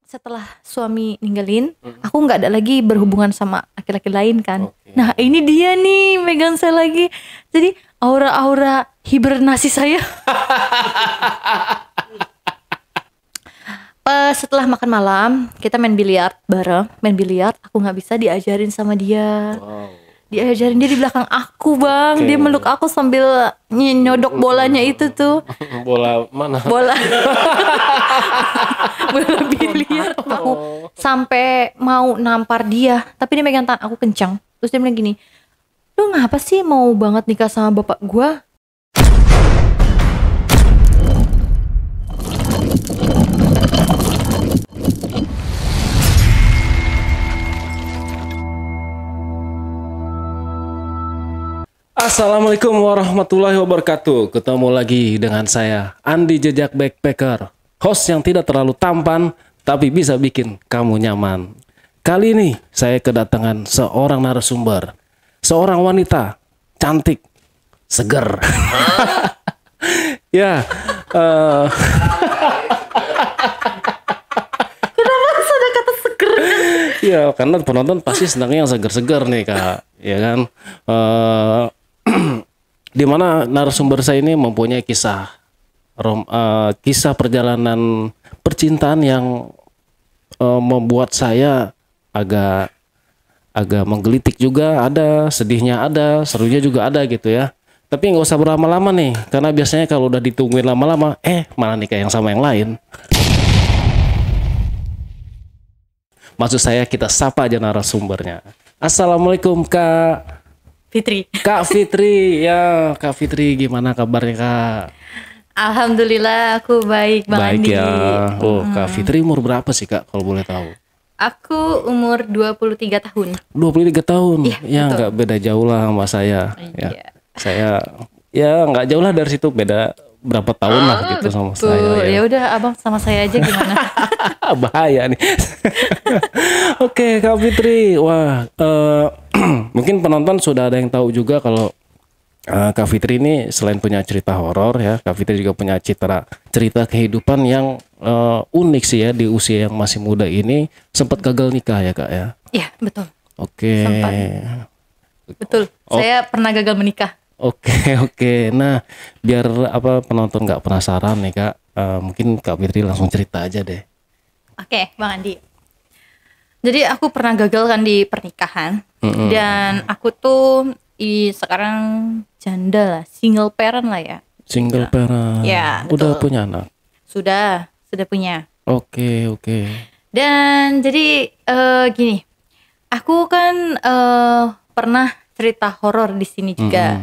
setelah suami ninggalin, aku nggak ada lagi berhubungan sama laki-laki lain kan. Oke. Nah ini dia nih megang saya lagi. Jadi aura-aura hibernasi saya. Pas setelah makan malam kita main biliar bareng, aku nggak bisa diajarin sama dia. Wow. Diajarin dia di belakang aku bang. Oke. Dia meluk aku sambil nyodok bolanya itu tuh. Bola mana? Bola bola biliar. Aku sampai mau nampar dia, tapi dia megang tangan aku kencang. Terus dia bilang gini, lu ngapa sih mau banget nikah sama bapak gua? Assalamualaikum warahmatullahi wabarakatuh. Ketemu lagi dengan saya, Andi Jejak Backpacker, host yang tidak terlalu tampan tapi bisa bikin kamu nyaman. Kali ini saya kedatangan seorang narasumber, seorang wanita cantik, seger. Ya, Kenapa ada kata seger? ya karena penonton pasti senangnya yang seger-seger nih kak, ya kan. Di mana narasumber saya ini mempunyai kisah perjalanan percintaan yang membuat saya agak menggelitik juga, ada sedihnya, ada serunya juga ada gitu ya. Tapi nggak usah berlama-lama nih, karena biasanya kalau udah ditungguin lama-lama, malah nikah yang sama yang lain. Maksud saya kita sapa aja narasumbernya. Assalamualaikum Kak Fitri. Kak Fitri. Ya Kak Fitri, gimana kabarnya Kak? Alhamdulillah aku baik Bang Baik Andi. ya. Oh Kak Fitri umur berapa sih Kak kalau boleh tahu? Aku umur 23 tahun. 23 tahun. Iya, Ya betul. nggak beda jauh lah sama saya. Ya. Iya. Saya ya nggak jauh lah dari situ, beda berapa tahun lah gitu sama saya. Tuh, Ya. ya udah abang sama saya aja gimana? Bahaya nih. Oke Kak Fitri, wah mungkin penonton sudah ada yang tahu juga kalau Kak Fitri ini selain punya cerita horor ya, Kak Fitri juga punya cerita kehidupan yang unik sih ya, di usia yang masih muda ini sempat gagal nikah ya Kak ya. Iya betul, Oke. Sempat. betul. Oh. Saya pernah gagal menikah. Oke. Nah, biar penonton nggak penasaran nih Kak, mungkin Kak Fitri langsung cerita aja deh. Oke, Bang Andi. Jadi aku pernah gagal kan di pernikahan dan aku tuh sekarang janda lah, single parent lah ya. Single parent. Ya, Udah betul. punya anak. Sudah punya. Oke. Dan jadi gini, aku kan pernah cerita horor di sini juga.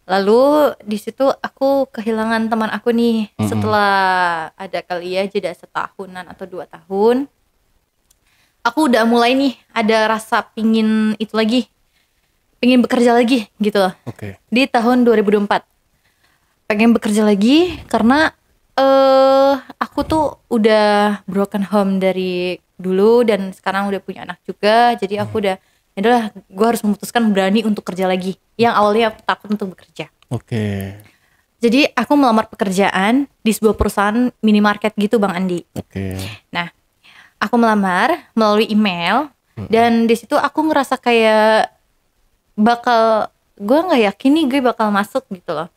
Lalu di situ aku kehilangan teman aku nih setelah ada kali ya jeda setahunan atau 2 tahun. Aku udah mulai nih ada rasa pingin itu lagi, pingin bekerja lagi gitu loh. Oke. Di tahun 2024 pengen bekerja lagi karena aku tuh udah broken home dari dulu dan sekarang udah punya anak juga. Jadi aku udah adalah gue harus memutuskan berani untuk kerja lagi. Yang awalnya aku takut untuk bekerja. Oke. Jadi aku melamar pekerjaan di sebuah perusahaan minimarket gitu Bang Andi. Oke. Nah, aku melamar melalui email dan di situ aku ngerasa kayak gue nggak yakin nih gue bakal masuk gitu loh.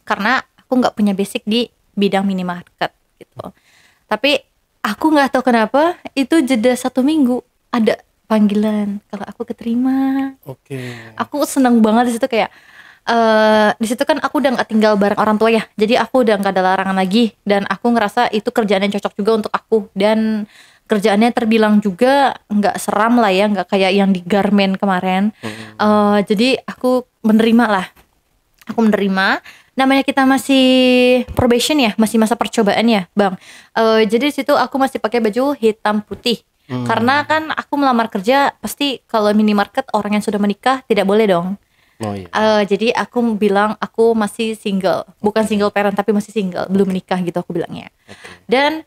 Karena aku nggak punya basic di bidang minimarket gitu. Tapi aku nggak tahu kenapa itu jeda 1 minggu ada panggilan kalau aku keterima. Oke. Aku seneng banget di situ kayak di situ kan aku udah nggak tinggal bareng orang tua ya, jadi aku udah nggak ada larangan lagi dan aku ngerasa itu kerjaan yang cocok juga untuk aku dan kerjaannya terbilang juga nggak seram lah ya, nggak kayak yang di Garmen kemarin. Jadi aku menerima. Namanya kita masih probation ya, masih masa percobaan ya Bang. Jadi di situ aku masih pakai baju hitam putih. Karena kan aku melamar kerja pasti kalau minimarket orang yang sudah menikah tidak boleh dong. Oh iya. Jadi aku bilang aku masih single, bukan single parent tapi masih single, belum menikah gitu aku bilangnya. Dan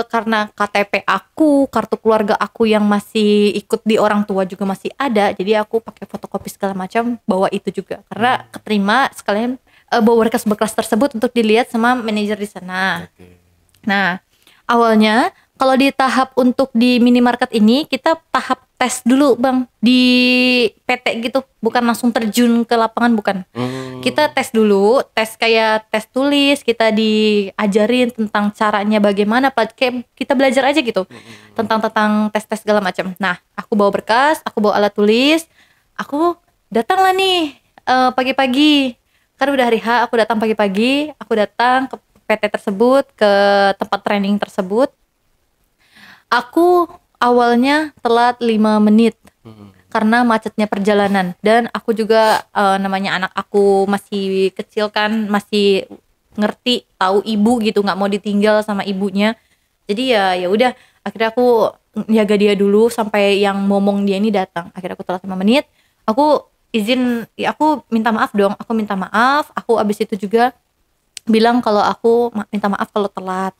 karena KTP aku, kartu keluarga aku yang masih ikut di orang tua juga masih ada, jadi aku pakai fotokopi segala macam bawa itu juga karena keterima sekalian bawa berkas-berkas tersebut untuk dilihat sama manajer di sana. Nah awalnya kalau di tahap untuk di minimarket ini kita tahap tes dulu bang di PT gitu, bukan langsung terjun ke lapangan, bukan. Kita tes dulu, tes kayak tes tulis, kita diajarin tentang caranya bagaimana, kayak kita belajar aja gitu tentang tes segala macam. Nah aku bawa berkas, aku bawa alat tulis, aku datang lah nih pagi-pagi, kan udah hari H, aku datang pagi-pagi, aku datang ke PT tersebut, ke tempat training tersebut. Aku awalnya telat 5 menit karena macetnya perjalanan, dan aku juga namanya anak aku masih kecil kan, masih ngerti, tahu ibu gitu, nggak mau ditinggal sama ibunya. Jadi ya udah, akhirnya aku jaga dia dulu sampai yang momong dia ini datang. Akhirnya aku telat 5 menit. Aku izin, ya aku minta maaf dong, aku minta maaf. Aku abis itu juga bilang kalau aku minta maaf kalau telat.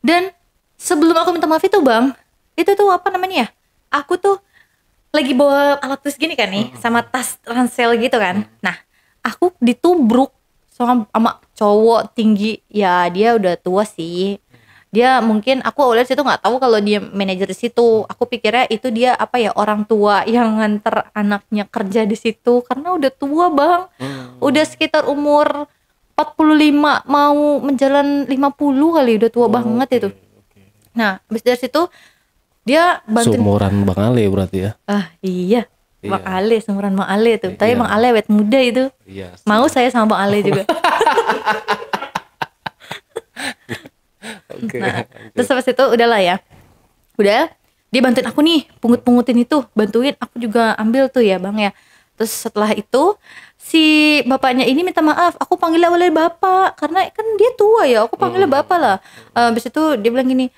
Dan sebelum aku minta maaf itu bang, itu tuh apa namanya ya, aku tuh lagi bawa alat tulis gini kan nih, sama tas ransel gitu kan. Nah aku ditubruk sama cowok tinggi, ya dia udah tua sih. Dia mungkin, aku awalnya situ nggak tahu kalau dia manajer di situ. Aku pikirnya itu dia apa ya, orang tua yang nganter anaknya kerja di situ, karena udah tua bang, udah sekitar umur 45 mau menjalan 50 kali, udah tua banget itu. Nah habis dari situ dia bantuin. Seumuran Bang Ale berarti ya? Iya. Bang Ale, seumuran Bang Ale tuh. Tapi Iya. Bang Ale awet muda itu. Iya. Mau saya sama Bang Ale juga. Oke. Nah, terus habis itu udahlah ya. Udah, dia bantuin aku nih, pungut-pungutin itu, bantuin, aku juga ambil tuh ya bang ya. Terus setelah itu si bapaknya ini minta maaf, aku panggilnya oleh bapak karena kan dia tua ya, aku panggilnya bapak lah. Habis itu dia bilang gini,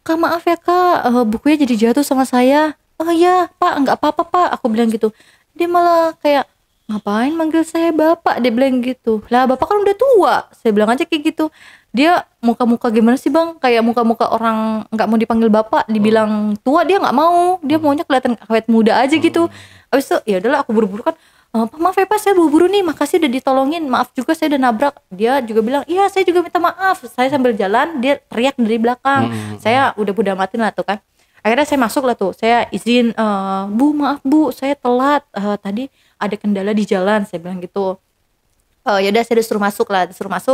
kak maaf ya kak, bukunya jadi jatuh sama saya. Oh iya pak, nggak apa-apa pak, aku bilang gitu. Dia malah kayak, ngapain manggil saya bapak, dia bilang gitu. Lah bapak kan udah tua, saya bilang aja kayak gitu. Dia muka-muka gimana sih bang, kayak muka-muka orang nggak mau dipanggil bapak, dibilang tua dia nggak mau, dia maunya kelihatan awet muda aja gitu. Abis itu ya udahlah, aku buru-buru kan, Pak maaf ya pak, saya buru-buru nih, makasih udah ditolongin, maaf juga saya udah nabrak. Dia juga bilang iya saya juga minta maaf. Saya sambil jalan dia teriak dari belakang, saya udah amatin lah tuh kan. Akhirnya saya masuk lah tuh, saya izin, bu maaf bu saya telat, tadi ada kendala di jalan, saya bilang gitu. Ya udah saya disuruh masuk,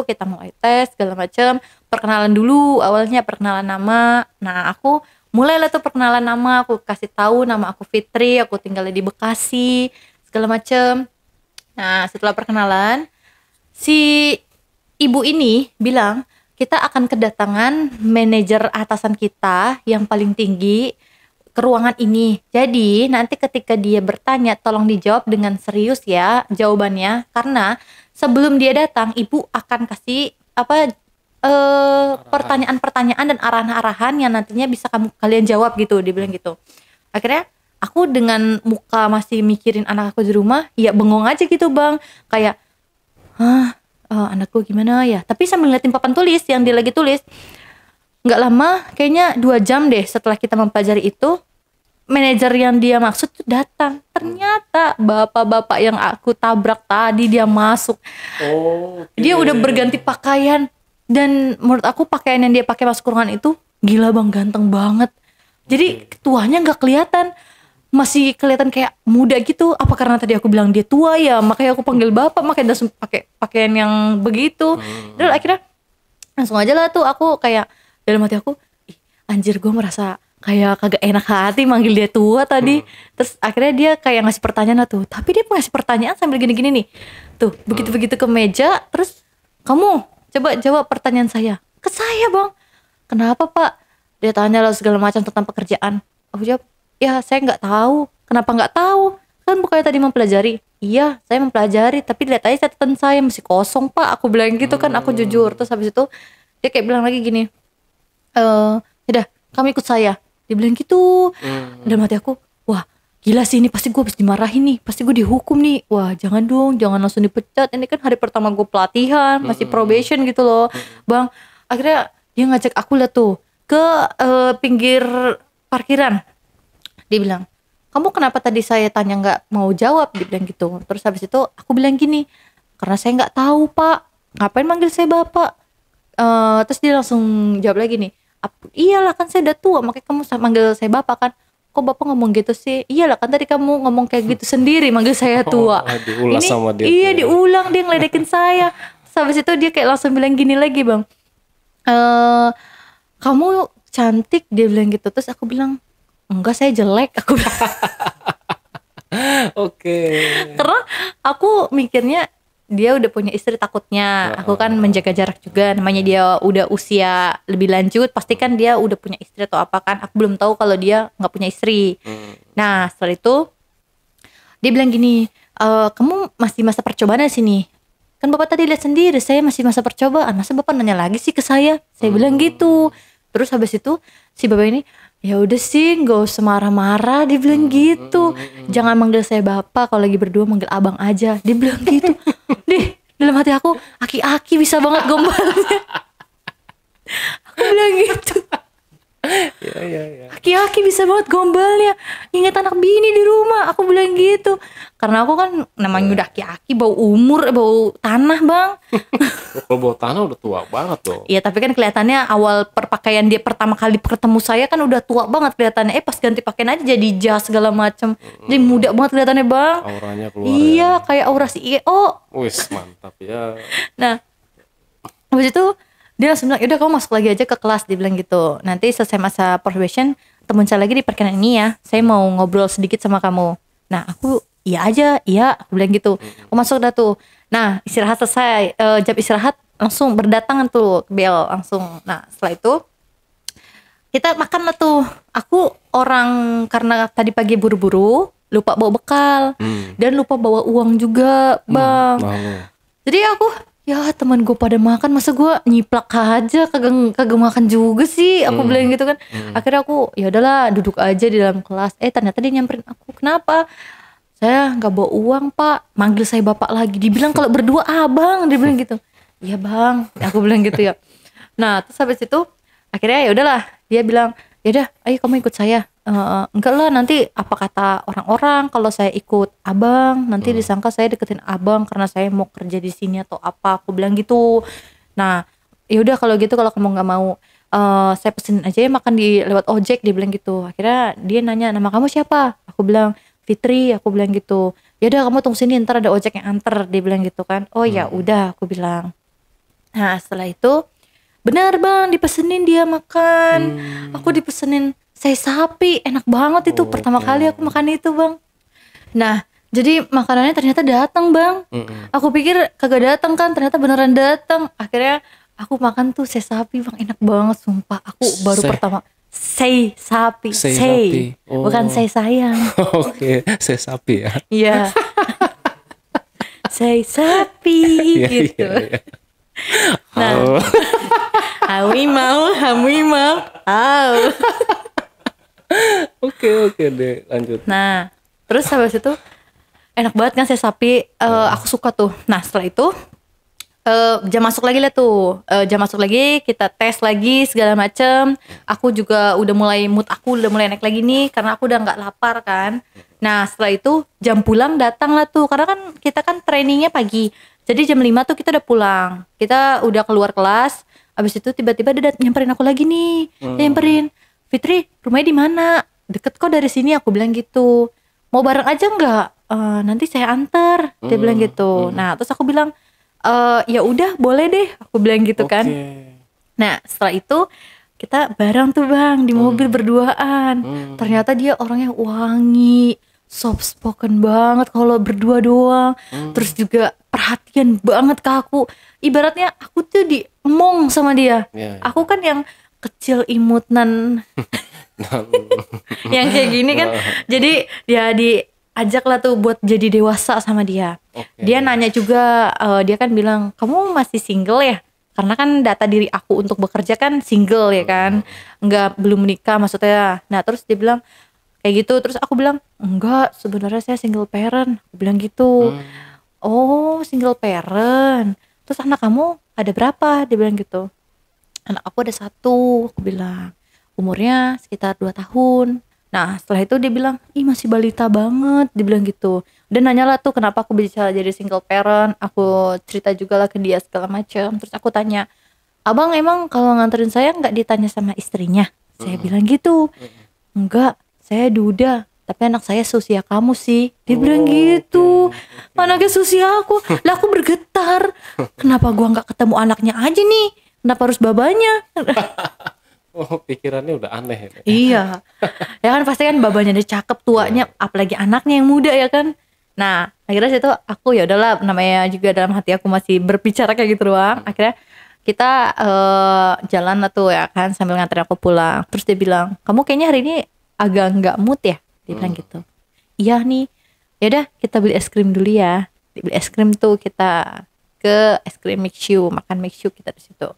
kita mulai tes segala macam, perkenalan dulu, awalnya perkenalan nama. Nah aku mulailah tuh perkenalan nama, aku kasih tahu nama aku Fitri, aku tinggal di Bekasi segala macam. Nah setelah perkenalan, si ibu ini bilang kita akan kedatangan manajer atasan kita yang paling tinggi ke ruangan ini. Jadi nanti ketika dia bertanya tolong dijawab dengan serius ya jawabannya, karena sebelum dia datang ibu akan kasih pertanyaan-pertanyaan dan arahan-arahan yang nantinya bisa kalian jawab gitu, dia bilang gitu. Akhirnya aku dengan muka masih mikirin anak aku di rumah, ya bengong aja gitu bang, kayak anakku gimana ya, tapi sambil ngeliatin papan tulis yang dia lagi tulis. Nggak lama, kayaknya 2 jam deh setelah kita mempelajari itu, manajer yang dia maksud tuh datang. Ternyata bapak-bapak yang aku tabrak tadi dia masuk. Dia udah berganti pakaian, dan menurut aku pakaian yang dia pakai masuk ruangan itu gila bang, ganteng banget. Jadi tuanya nggak kelihatan, masih kelihatan kayak muda gitu. Apa karena tadi aku bilang dia tua ya, makanya aku panggil bapak, makanya langsung pakai pakaian yang begitu. Dan akhirnya langsung aja lah tuh aku kayak dalam hati aku, anjir gue merasa kayak kagak enak hati manggil dia tua tadi. Terus akhirnya dia kayak ngasih pertanyaan lah tuh, tapi dia ngasih pertanyaan sambil gini-gini nih tuh, begitu-begitu ke meja. Terus kamu coba jawab pertanyaan saya. Ke saya bang, kenapa pak? Dia tanya lah segala macam tentang pekerjaan. Aku jawab, ya saya nggak tahu. Kenapa nggak tahu? Kan bukannya tadi mempelajari. Iya saya mempelajari, tapi lihat aja catatan saya masih kosong pak, aku bilang gitu kan, aku jujur. Terus habis itu dia kayak bilang lagi gini, udah kamu ikut saya, dia bilang gitu. Dalam hati aku, wah gila sih, ini pasti gue habis dimarahin nih, pasti gue dihukum nih. Wah jangan dong, jangan langsung dipecat, ini kan hari pertama gue pelatihan, masih probation gitu loh bang. Akhirnya dia ngajak aku lah tuh ke pinggir parkiran. Dia bilang, kamu kenapa tadi saya tanya nggak mau jawab, dia bilang gitu. Terus habis itu aku bilang gini, karena saya nggak tahu pak, ngapain manggil saya bapak. Terus dia langsung jawab lagi nih, Iyalah kan saya udah tua, makanya kamu manggil saya bapak kan. Kok bapak ngomong gitu sih? Iyalah kan tadi kamu ngomong kayak gitu sendiri, manggil saya tua. Diulas Ini sama dia. iya diulang, dia ngeledekin saya. Terus habis itu dia kayak langsung bilang gini lagi, Bang. Kamu cantik, dia bilang gitu. Terus aku bilang, enggak, saya jelek. Aku bilang. Oke. Karena aku mikirnya dia udah punya istri, takutnya aku kan menjaga jarak juga, namanya dia udah usia lebih lanjut, pasti kan dia udah punya istri atau apa kan. Aku belum tahu kalau dia nggak punya istri. Nah setelah itu dia bilang gini, kamu masih masa percobaan di sini kan, bapak tadi lihat sendiri saya masih masa percobaan, masa bapak nanya lagi sih ke saya bilang gitu. Terus habis itu si bapak ini, ya udah sih nggak usah marah-marah, dia bilang gitu, jangan manggil saya bapak, kalau lagi berdua manggil abang aja, dia bilang gitu. Deh dalam hati aku, aki-aki bisa banget gombalnya. Aku bilang gitu. Ya. Aki-aki bisa banget gombalnya, ingat anak bini di rumah, aku bilang gitu. Karena aku kan namanya udah aki-aki, bau umur, bau tanah, Bang. Kalau bawa tanah udah tua banget tuh. Iya tapi kan kelihatannya awal perpakaian dia pertama kali ketemu saya kan udah tua banget kelihatannya. Pas ganti pakaian aja jadi jas segala macam. Jadi muda banget kelihatannya, Bang. Auranya keluar. Iya, kayak aura CEO. Wis mantap ya. Nah, habis itu dia langsung bilang, yaudah kamu masuk lagi aja ke kelas, dia bilang gitu. Nanti selesai masa probation, temuin saya lagi di parkiran ini ya. Saya mau ngobrol sedikit sama kamu. Nah, aku iya aja, iya, aku bilang gitu. Aku masuk dah tuh. Nah, istirahat selesai, jam istirahat langsung berdatangan tuh bel langsung. Nah, setelah itu kita makan lah tuh. Aku orang karena tadi pagi buru-buru, lupa bawa bekal dan lupa bawa uang juga, Bang. Jadi aku, ya teman gue pada makan, masa gue nyiplak aja, kagak makan juga sih, aku bilang gitu kan. Akhirnya aku, ya udahlah duduk aja di dalam kelas. Ternyata dia nyamperin aku, kenapa? Saya nggak bawa uang pak, manggil saya bapak lagi, dibilang kalau berdua abang, dia bilang gitu. Iya bang, aku bilang gitu ya. Nah terus habis itu akhirnya ya udahlah, dia bilang ya udah ayo kamu ikut saya. Enggak lah, nanti apa kata orang-orang kalau saya ikut abang, nanti disangka saya deketin abang karena saya mau kerja di sini atau apa, aku bilang gitu. Nah ya udah kalau gitu, kalau kamu nggak mau, saya pesenin aja ya makan di lewat ojek, dia bilang gitu. Akhirnya dia nanya nama kamu siapa, aku bilang Fitri, aku bilang gitu. Ya udah kamu tunggu sini, ntar ada ojek yang anter, dia bilang gitu kan. Oh ya udah, aku bilang. Nah setelah itu benar bang, dipesenin dia makan. Aku dipesenin sei sapi, enak banget itu. Pertama kali aku makan itu bang. Nah jadi makanannya ternyata datang bang. Aku pikir kagak datang kan, ternyata beneran datang. Akhirnya aku makan tuh sei sapi bang, enak banget sumpah. Aku baru pertama sei sapi, sei. Oh. Bukan sei sayang. Oke, sei sapi ya. Iya. Sei sapi gitu. Iya. Nah, hawi mau. Oke deh, lanjut. Nah, terus habis itu enak banget kan sei sapi, aku suka tuh. Nah, setelah itu jam masuk lagi lah tuh, jam masuk lagi, kita tes lagi segala macem. Aku juga udah mulai, mood aku udah mulai naik lagi nih karena aku udah nggak lapar kan. Nah setelah itu jam pulang datang lah tuh, karena kan kita kan trainingnya pagi, jadi jam 5 tuh kita udah pulang, kita udah keluar kelas. Abis itu tiba-tiba dia nyamperin aku lagi nih. Dia nyamperin, Fitri rumahnya di mana, deket kok dari sini, aku bilang gitu. Mau bareng aja nggak? Nanti saya anter, dia bilang gitu. Nah terus aku bilang, ya udah boleh deh, aku bilang gitu kan. Nah setelah itu kita bareng tuh bang di mobil berduaan. Ternyata dia orangnya wangi, soft spoken banget kalau berdua doang. Terus juga perhatian banget ke aku. Ibaratnya aku tuh diemong sama dia. Aku kan yang kecil imutan yang kayak gini kan. Jadi dia ajak lah tuh buat jadi dewasa sama dia. Dia nanya juga, dia kan bilang, kamu masih single ya? Karena kan data diri aku untuk bekerja kan single ya kan, belum menikah maksudnya. Nah terus dia bilang kayak gitu, terus aku bilang enggak, sebenarnya saya single parent, aku bilang gitu. Oh single parent, terus anak kamu ada berapa? Dia bilang gitu. Anak aku ada 1, aku bilang, umurnya sekitar 2 tahun. Nah setelah itu dia bilang, ih masih balita banget, dia bilang gitu. Dan nanya lah tuh kenapa aku bisa jadi single parent. Aku cerita juga lah ke dia segala macam. Terus aku tanya, abang emang kalau nganterin saya nggak ditanya sama istrinya? Saya bilang gitu. Enggak, saya duda. Tapi anak saya seusia kamu sih. Dia bilang gitu. Anaknya seusia aku. Lah aku bergetar. Kenapa gua nggak ketemu anaknya aja nih? Kenapa harus babanya? Oh, pikirannya udah aneh ya. Iya. Ya kan pasti kan babanya udah cakep, tuanya apalagi anaknya yang muda ya kan. Nah, akhirnya situ aku ya udahlah, namanya juga dalam hati aku masih berbicara kayak gitu doang. Akhirnya kita jalan lah tuh ya kan sambil nganterin aku pulang. Terus dia bilang, "Kamu kayaknya hari ini agak nggak mood ya?" Dia bilang gitu. "Iya nih. Ya udah kita beli es krim dulu ya." Beli es krim tuh kita ke es krim Mixu, makan Mixu kita di situ.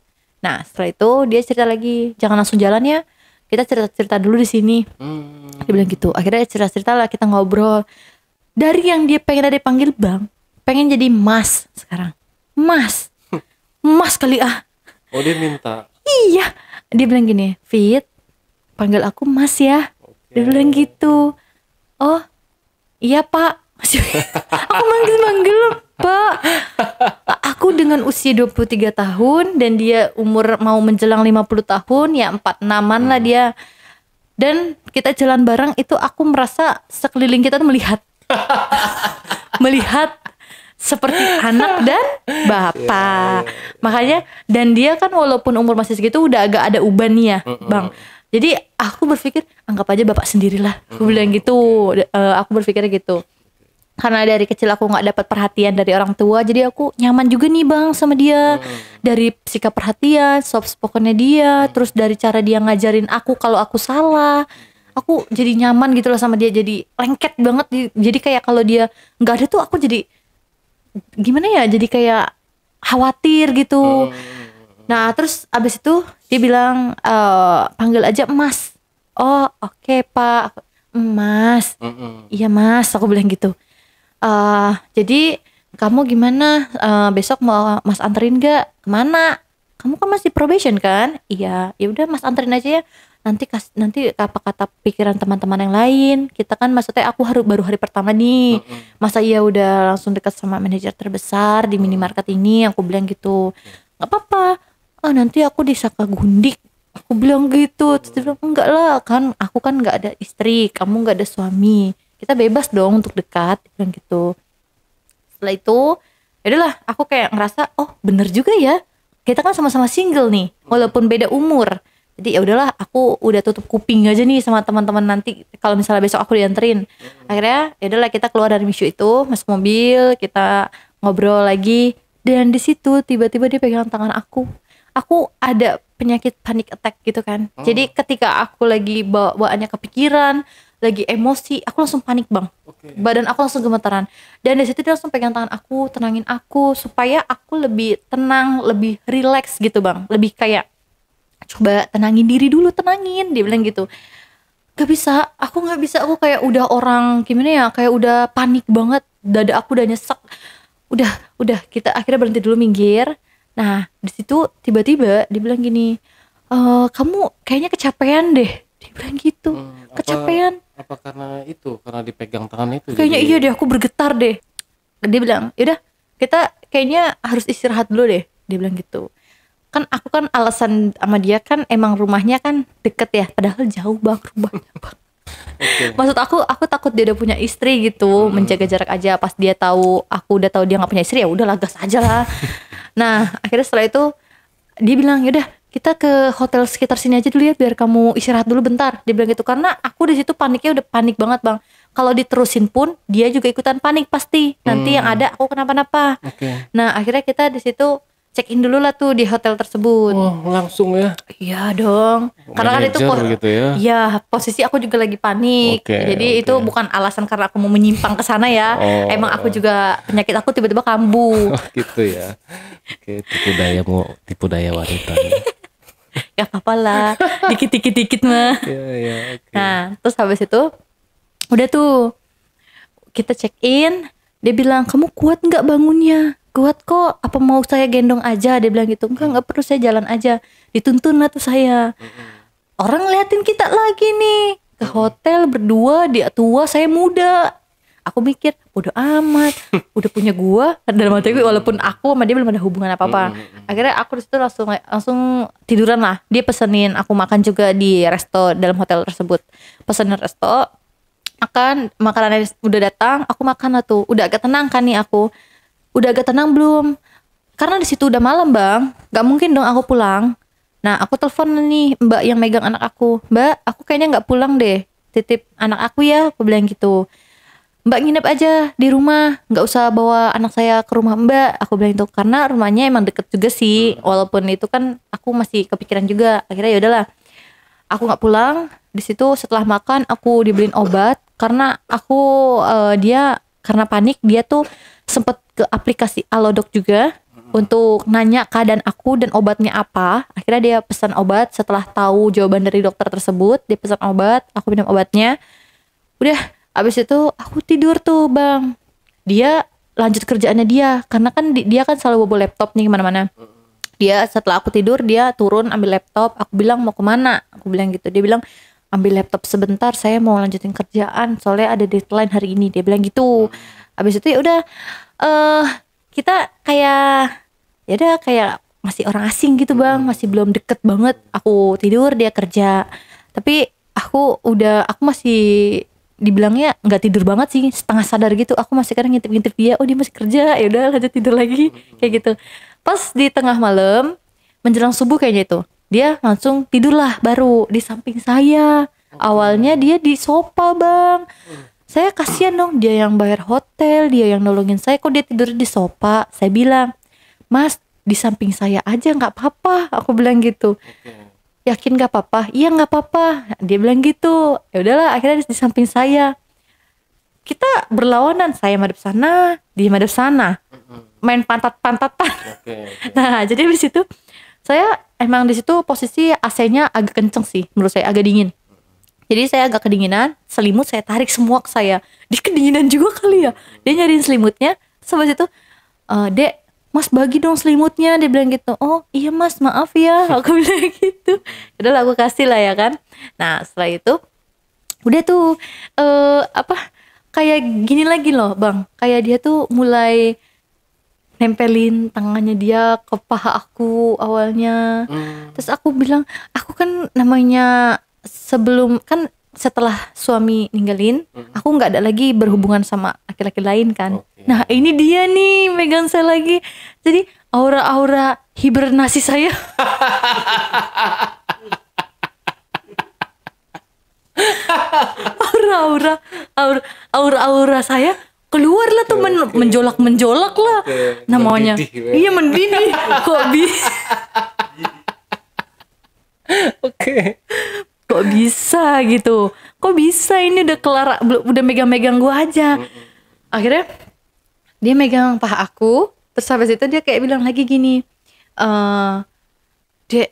Nah, setelah itu dia cerita lagi, "Jangan langsung jalan ya. Kita cerita-cerita dulu di sini." Dia bilang gitu. Akhirnya cerita-cerita lah, kita ngobrol. Dari yang dia pengen ada dipanggil Bang, pengen jadi Mas sekarang. Mas. Mas kali ah. Oh, dia minta. Iya. Dia bilang gini, "Fit, panggil aku Mas ya." Dia bilang gitu. "Oh, iya Pak." Aku manggil Pak. Aku dengan usia 23 tahun dan dia umur mau menjelang 50 tahun, ya 46-an lah dia. Dan kita jalan bareng itu aku merasa sekeliling kita tuh melihat. Melihat seperti anak dan bapak. Makanya, dan dia kan walaupun umur masih segitu udah agak ada uban nih ya Bang. Jadi aku berpikir anggap aja bapak sendirilah. Aku bilang gitu. Aku berpikirnya gitu. Karena dari kecil aku gak dapat perhatian dari orang tua, jadi aku nyaman juga nih Bang sama dia. Dari sikap perhatian, soft spokennya dia, terus dari cara dia ngajarin aku kalau aku salah, aku jadi nyaman gitu loh sama dia. Jadi lengket banget. Jadi kayak kalau dia gak ada tuh aku jadi gimana ya, jadi kayak khawatir gitu. Nah terus abis itu dia bilang, "Panggil aja Mas." "Oh oke Pak." "Mas." "Iya Mas," aku bilang gitu. "Jadi kamu gimana, besok mau Mas anterin gak? Kemana? Kamu kan masih probation kan?" "Iya." "Ya udah Mas anterin aja ya. Nanti apa kata pikiran teman-teman yang lain. Kita kan maksudnya aku baru hari pertama nih. Masa iya udah langsung dekat sama manajer terbesar di minimarket ini." Aku bilang gitu. "Gak apa-apa. Nanti aku disangka gundik." Aku bilang gitu. Terus dia bilang, "Enggak lah, kan aku kan gak ada istri, kamu gak ada suami. Kita bebas dong untuk dekat." Dia bilang gitu. Setelah itu, yaudahlah aku kayak ngerasa, oh bener juga ya. Kita kan sama-sama single nih, walaupun beda umur. Jadi ya udahlah, aku udah tutup kuping aja nih sama teman-teman nanti kalau misalnya besok aku dianterin. Akhirnya ya udahlah kita keluar dari Mixu itu, masuk mobil, kita ngobrol lagi, dan di situ tiba-tiba dia pegang tangan aku. Aku ada penyakit panic attack gitu kan. Jadi ketika aku lagi bawaannya kepikiran, lagi emosi, aku langsung panik Bang. Badan aku langsung gemetaran. Dan di situ dia langsung pegang tangan aku, tenangin aku supaya aku lebih tenang, lebih relax gitu Bang. Lebih kayak, "Coba tenangin diri dulu, tenangin." Dia bilang gitu. Gak bisa, aku kayak udah orang gimana ya, kayak udah panik banget, dada aku udah nyesek. Udah kita akhirnya berhenti dulu, minggir. Nah di situ tiba-tiba dia bilang gini, "Kamu kayaknya kecapean deh." Dia bilang gitu. Kecapean. Apa karena itu, karena dipegang tangan itu? Kayaknya iya deh, aku bergetar deh. Dia bilang, "Yaudah kita kayaknya harus istirahat dulu deh." Dia bilang gitu. Kan aku kan alasan sama dia kan emang rumahnya kan deket ya, padahal jauh Bang rumahnya Bang. Maksud aku takut dia udah punya istri gitu, menjaga jarak aja. Pas dia tahu, aku udah tahu dia nggak punya istri, ya udahlah gas aja lah. Nah akhirnya setelah itu dia bilang, "Yaudah kita ke hotel sekitar sini aja dulu ya, biar kamu istirahat dulu bentar." Dia bilang gitu, karena aku di situ paniknya udah panik banget Bang. Kalau diterusin pun dia juga ikutan panik pasti. Nanti yang ada aku kenapa-napa. Nah akhirnya kita di situ check in dulu lah tuh di hotel tersebut. Oh langsung ya? Iya dong. Karena kan itu gitu ya? Iya, posisi aku juga lagi panik. Jadi itu bukan alasan karena aku mau menyimpang ke sana ya. Emang aku juga penyakit aku tiba-tiba kambuh. Oh gitu ya. Oke, tipu daya wanita. Gak apa-apa lah, dikit mah. Iya, oke. Nah terus habis itu udah tuh kita check in. Dia bilang, "Kamu kuat nggak bangunnya?" "Kuat kok, apa mau saya gendong aja?" Dia bilang gitu. Enggak perlu, saya jalan aja." Dituntun lah tuh saya. Orang ngeliatin kita lagi nih, ke hotel berdua, dia tua saya muda. Aku mikir bodo amat, udah punya gua dalam hati gue, walaupun aku sama dia belum ada hubungan apa-apa. Akhirnya aku di situ langsung tiduran lah. Dia pesenin aku makan juga di resto dalam hotel tersebut. Pesenin resto, makanannya udah datang, aku makan lah tuh. Udah agak tenang kan nih aku. Udah agak tenang belum? Karena di situ udah malam, Bang. Gak mungkin dong aku pulang. Nah, aku telepon nih Mbak yang megang anak aku. Mbak, aku kayaknya gak pulang deh. Titip anak aku ya, aku bilang gitu. Mbak nginep aja di rumah, nggak usah bawa anak saya ke rumah Mbak. Aku bilang itu karena rumahnya emang deket juga sih, walaupun itu kan aku masih kepikiran juga. Akhirnya ya udahlah, aku nggak pulang. Di situ setelah makan aku dibeliin obat karena aku dia karena panik, dia tuh sempet ke aplikasi Alodoc juga untuk nanya keadaan aku dan obatnya apa. Akhirnya dia pesan obat. Setelah tahu jawaban dari dokter tersebut, dia pesan obat, aku minum obatnya. Udah, abis itu aku tidur tuh, Bang. Dia lanjut kerjaannya dia, karena kan dia kan selalu bawa laptop nih kemana-mana. Dia setelah aku tidur, dia turun ambil laptop. Aku bilang mau kemana? Aku bilang gitu. Dia bilang ambil laptop sebentar, saya mau lanjutin kerjaan, soalnya ada deadline hari ini. Dia bilang gitu. Abis itu ya udah, kita kayak ya udah kayak masih orang asing gitu, Bang. Masih belum deket banget. Aku tidur, dia kerja. Tapi aku masih dibilangnya nggak tidur banget sih, setengah sadar gitu. Aku masih kadang ngintip-ngintip dia, oh dia masih kerja, ya udah lanjut tidur lagi kayak gitu. Pas di tengah malam menjelang subuh kayaknya itu, dia langsung tidurlah baru di samping saya. Awalnya dia di sofa, Bang. Saya kasihan dong, dia yang bayar hotel, dia yang nolongin saya, kok dia tidur di sofa. Saya bilang, Mas di samping saya aja nggak apa-apa, aku bilang gitu. Yakin gak apa-apa? Iya gak apa-apa. Dia bilang gitu. Ya udahlah, akhirnya di samping saya. Kita berlawanan, saya madep sana, dia madep sana. Main pantat-pantatan. Nah, jadi di situ saya emang di situ posisi AC-nya agak kenceng sih, menurut saya agak dingin. Jadi saya agak kedinginan, selimut saya tarik semua ke saya. Dia kedinginan juga kali ya. Dia nyariin selimutnya, sampai situ, Dek, Mas bagi dong selimutnya, dia bilang gitu. Oh iya Mas, maaf ya, aku bilang gitu. Udah aku kasih lah ya kan. Nah setelah itu udah tuh kayak gini lagi loh, Bang. Kayak dia tuh mulai nempelin tangannya dia ke paha aku awalnya. Terus aku bilang, aku kan namanya sebelum kan setelah suami ninggalin, aku nggak ada lagi berhubungan sama laki-laki lain kan. Nah ini dia nih megang saya lagi. Jadi aura-aura hibernasi saya. aura-aura saya keluarlah tuh menjolak lah. Namanya. Iya mendidih. Kok bisa? Kok bisa gitu? Kok bisa ini udah megang-megang gua aja. Akhirnya dia megang paha aku, terus habis itu dia kayak bilang lagi gini, Dek,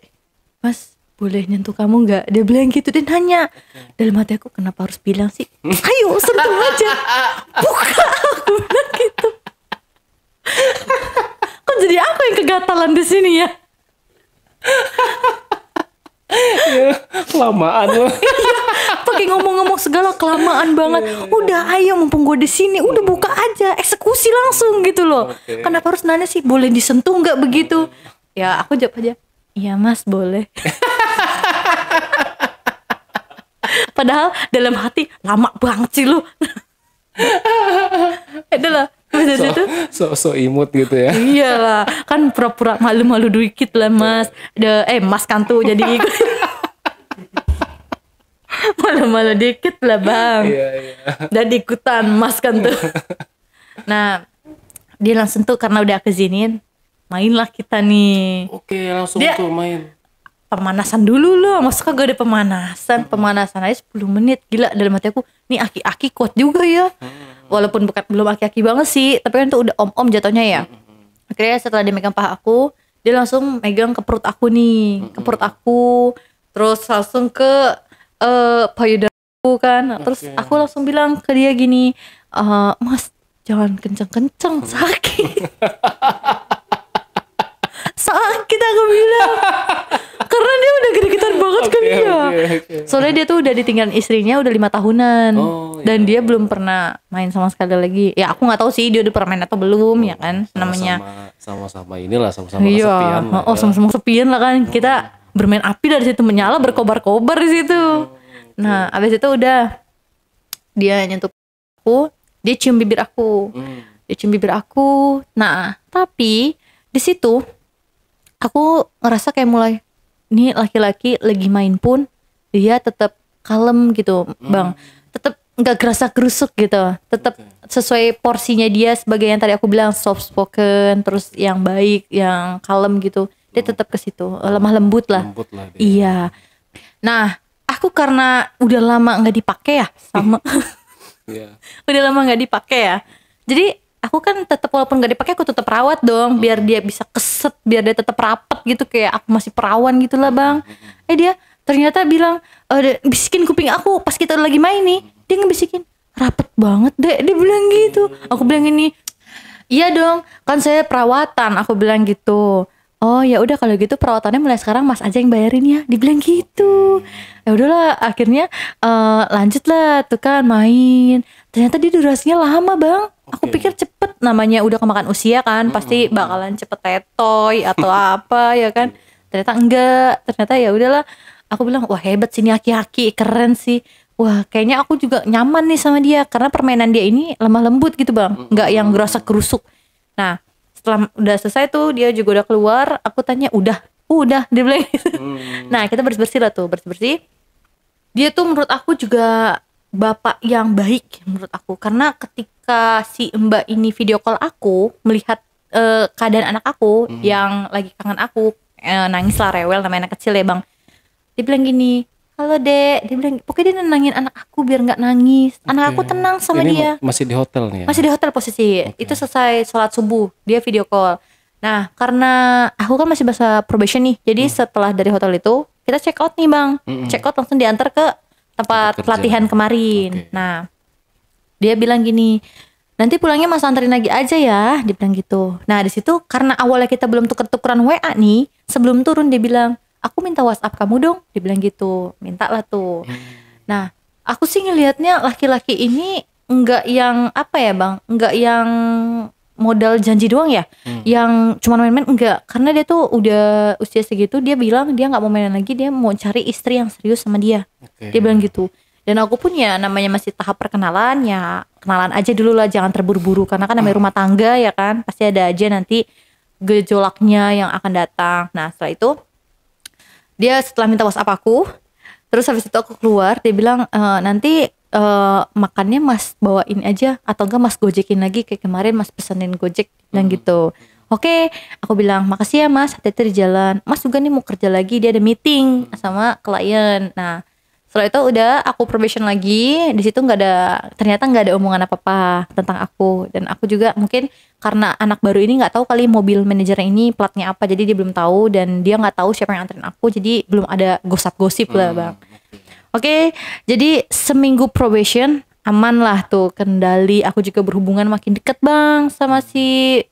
Mas boleh nyentuh kamu nggak? Dia bilang gitu, dia nanya. Dalam hati aku, kenapa harus bilang sih? Ayo sentuh aja, buka, aku bilang gitu. Kok jadi aku yang kegatalan di sini ya? Kelamaan loh. Pakai ngomong-ngomong segala kelamaan banget. Udah ayo mumpung gue di sini, udah buka aja, eksekusi langsung gitu loh. Kenapa harus nanya sih? Boleh disentuh nggak begitu? Ya aku jawab aja, iya Mas boleh. Padahal dalam hati lama banget sih lu. Itulah so imut gitu ya. Iyalah, kan pura-pura malu-malu dikit lah Mas. Mas kan tuh jadi malu-malu dikit lah Bang. Iya. Dan ikutan Mas kan tuh. Nah, dia langsung tuh karena udah kezinin, mainlah kita nih. Oke, langsung dia tuh main. Pemanasan dulu loh, masa kagak ada pemanasan. Pemanasan aja 10 menit. Gila, dalam hati aku, nih aki-aki kuat juga ya. Walaupun belum aki-aki banget sih, tapi kan tuh udah om-om jatuhnya ya. Akhirnya setelah dia megang paha aku, dia langsung megang ke perut aku nih, ke perut aku, terus langsung ke payudara kan. Terus aku langsung bilang ke dia gini, Mas jangan kenceng-kenceng, sakit. Sakit aku bilang. Karena dia udah gede-gedean banget kan dia. Soalnya dia tuh udah ditinggalin istrinya udah 5 tahunan. Dan dia belum pernah main sama sekali lagi. Ya aku nggak tahu sih dia udah pernah main atau belum ya kan. Namanya sama-sama inilah, sama-sama kesepian lah. Oh, sama-sama kesepian lah kan. Kita bermain api dari situ, menyala berkobar-kobar di situ. Nah, abis itu udah dia nyentuh aku, dia cium bibir aku. Dia cium bibir aku. Nah, tapi di situ aku ngerasa kayak mulai ini laki-laki lagi main pun dia tetap kalem gitu, Bang. Tetap nggak gerasa gerusuk gitu. Tetap sesuai porsinya dia sebagai yang tadi aku bilang soft spoken, terus yang baik, yang kalem gitu. Dia tetap ke situ, lemah lembut lah. Iya. Nah, aku karena udah lama nggak dipakai ya sama. Udah lama nggak dipakai ya. Jadi aku kan tetap walaupun nggak dipakai aku tetap rawat dong biar dia bisa keset, biar dia tetap rapet gitu kayak aku masih perawan gitu lah, Bang. Dia ternyata bilang bisikin kuping aku pas kita lagi main nih. Dia ngebisikin, "Rapet banget, Dek." Dia bilang gitu. Aku bilang ini, "Iya dong, kan saya perawatan." Aku bilang gitu. "Oh ya udah kalau gitu perawatannya mulai sekarang Mas aja yang bayarin ya." Dibilang gitu. Ya udahlah akhirnya lanjut lah tuh kan main. Ternyata dia durasinya lama, Bang. Aku pikir cepet, namanya udah kemakan usia kan, pasti bakalan cepet tetoy atau apa ya kan. Ternyata enggak. Ternyata ya udahlah. Aku bilang, "Wah hebat sih nih aki-aki, keren sih." Wah kayaknya aku juga nyaman nih sama dia karena permainan dia ini lemah lembut gitu, Bang. Enggak yang gerasa gerusuk. Nah, setelah udah selesai tuh dia juga udah keluar, aku tanya udah dia bilang gitu. Nah kita bersih-bersih lah tuh, bersih-bersih. Dia tuh menurut aku juga bapak yang baik menurut aku, karena ketika si Mbak ini video call aku melihat keadaan anak aku yang lagi kangen aku, nangis lah, rewel, namanya anak kecil ya, Bang. Dia bilang gini, "Halo Dek," dia bilang, pokoknya dia nenangin anak aku biar nggak nangis. Anak aku tenang sama ini dia. Masih di hotel nih ya? Masih di hotel posisi. Itu selesai sholat subuh, dia video call. Nah, karena aku kan masih masa probation nih. Jadi setelah dari hotel itu, kita check out nih, Bang. Check out langsung diantar ke tempat pelatihan kemarin. Nah, dia bilang gini, "Nanti pulangnya Mas anterin lagi aja ya." Dia bilang gitu. Nah, di situ karena awalnya kita belum tuker-tukeran WA nih, sebelum turun dia bilang, "Aku minta WhatsApp kamu dong." Dia bilang gitu. Minta lah tuh. Nah, aku sih ngelihatnya laki-laki ini enggak yang apa ya, Bang? Enggak yang modal janji doang ya. Yang cuma main-main, enggak. Karena dia tuh udah usia segitu, dia bilang dia nggak mau mainan lagi, dia mau cari istri yang serius sama dia. Dia bilang gitu. Dan aku pun ya namanya masih tahap perkenalan, ya kenalan aja dulu lah, jangan terburu-buru karena kan namanya rumah tangga ya kan, pasti ada aja nanti gejolaknya yang akan datang. Nah, setelah itu dia setelah minta WhatsApp aku, terus habis itu aku keluar, dia bilang nanti makannya Mas bawain aja atau enggak Mas gojekin lagi kayak kemarin Mas pesenin Gojek dan gitu. Oke, aku bilang makasih ya Mas, hati-hati di jalan. Mas juga nih mau kerja lagi, dia ada meeting sama klien. Nah, setelah itu udah aku probation lagi. Di situ ternyata nggak ada omongan apa-apa tentang aku. Dan aku juga mungkin karena anak baru ini nggak tahu kali mobil manajernya ini platnya apa, jadi dia belum tahu dan dia nggak tahu siapa yang anterin aku, jadi belum ada gosip-gosip lah, Bang. Oke, jadi seminggu probation aman lah tuh, kendali. Aku juga berhubungan makin deket, Bang, sama si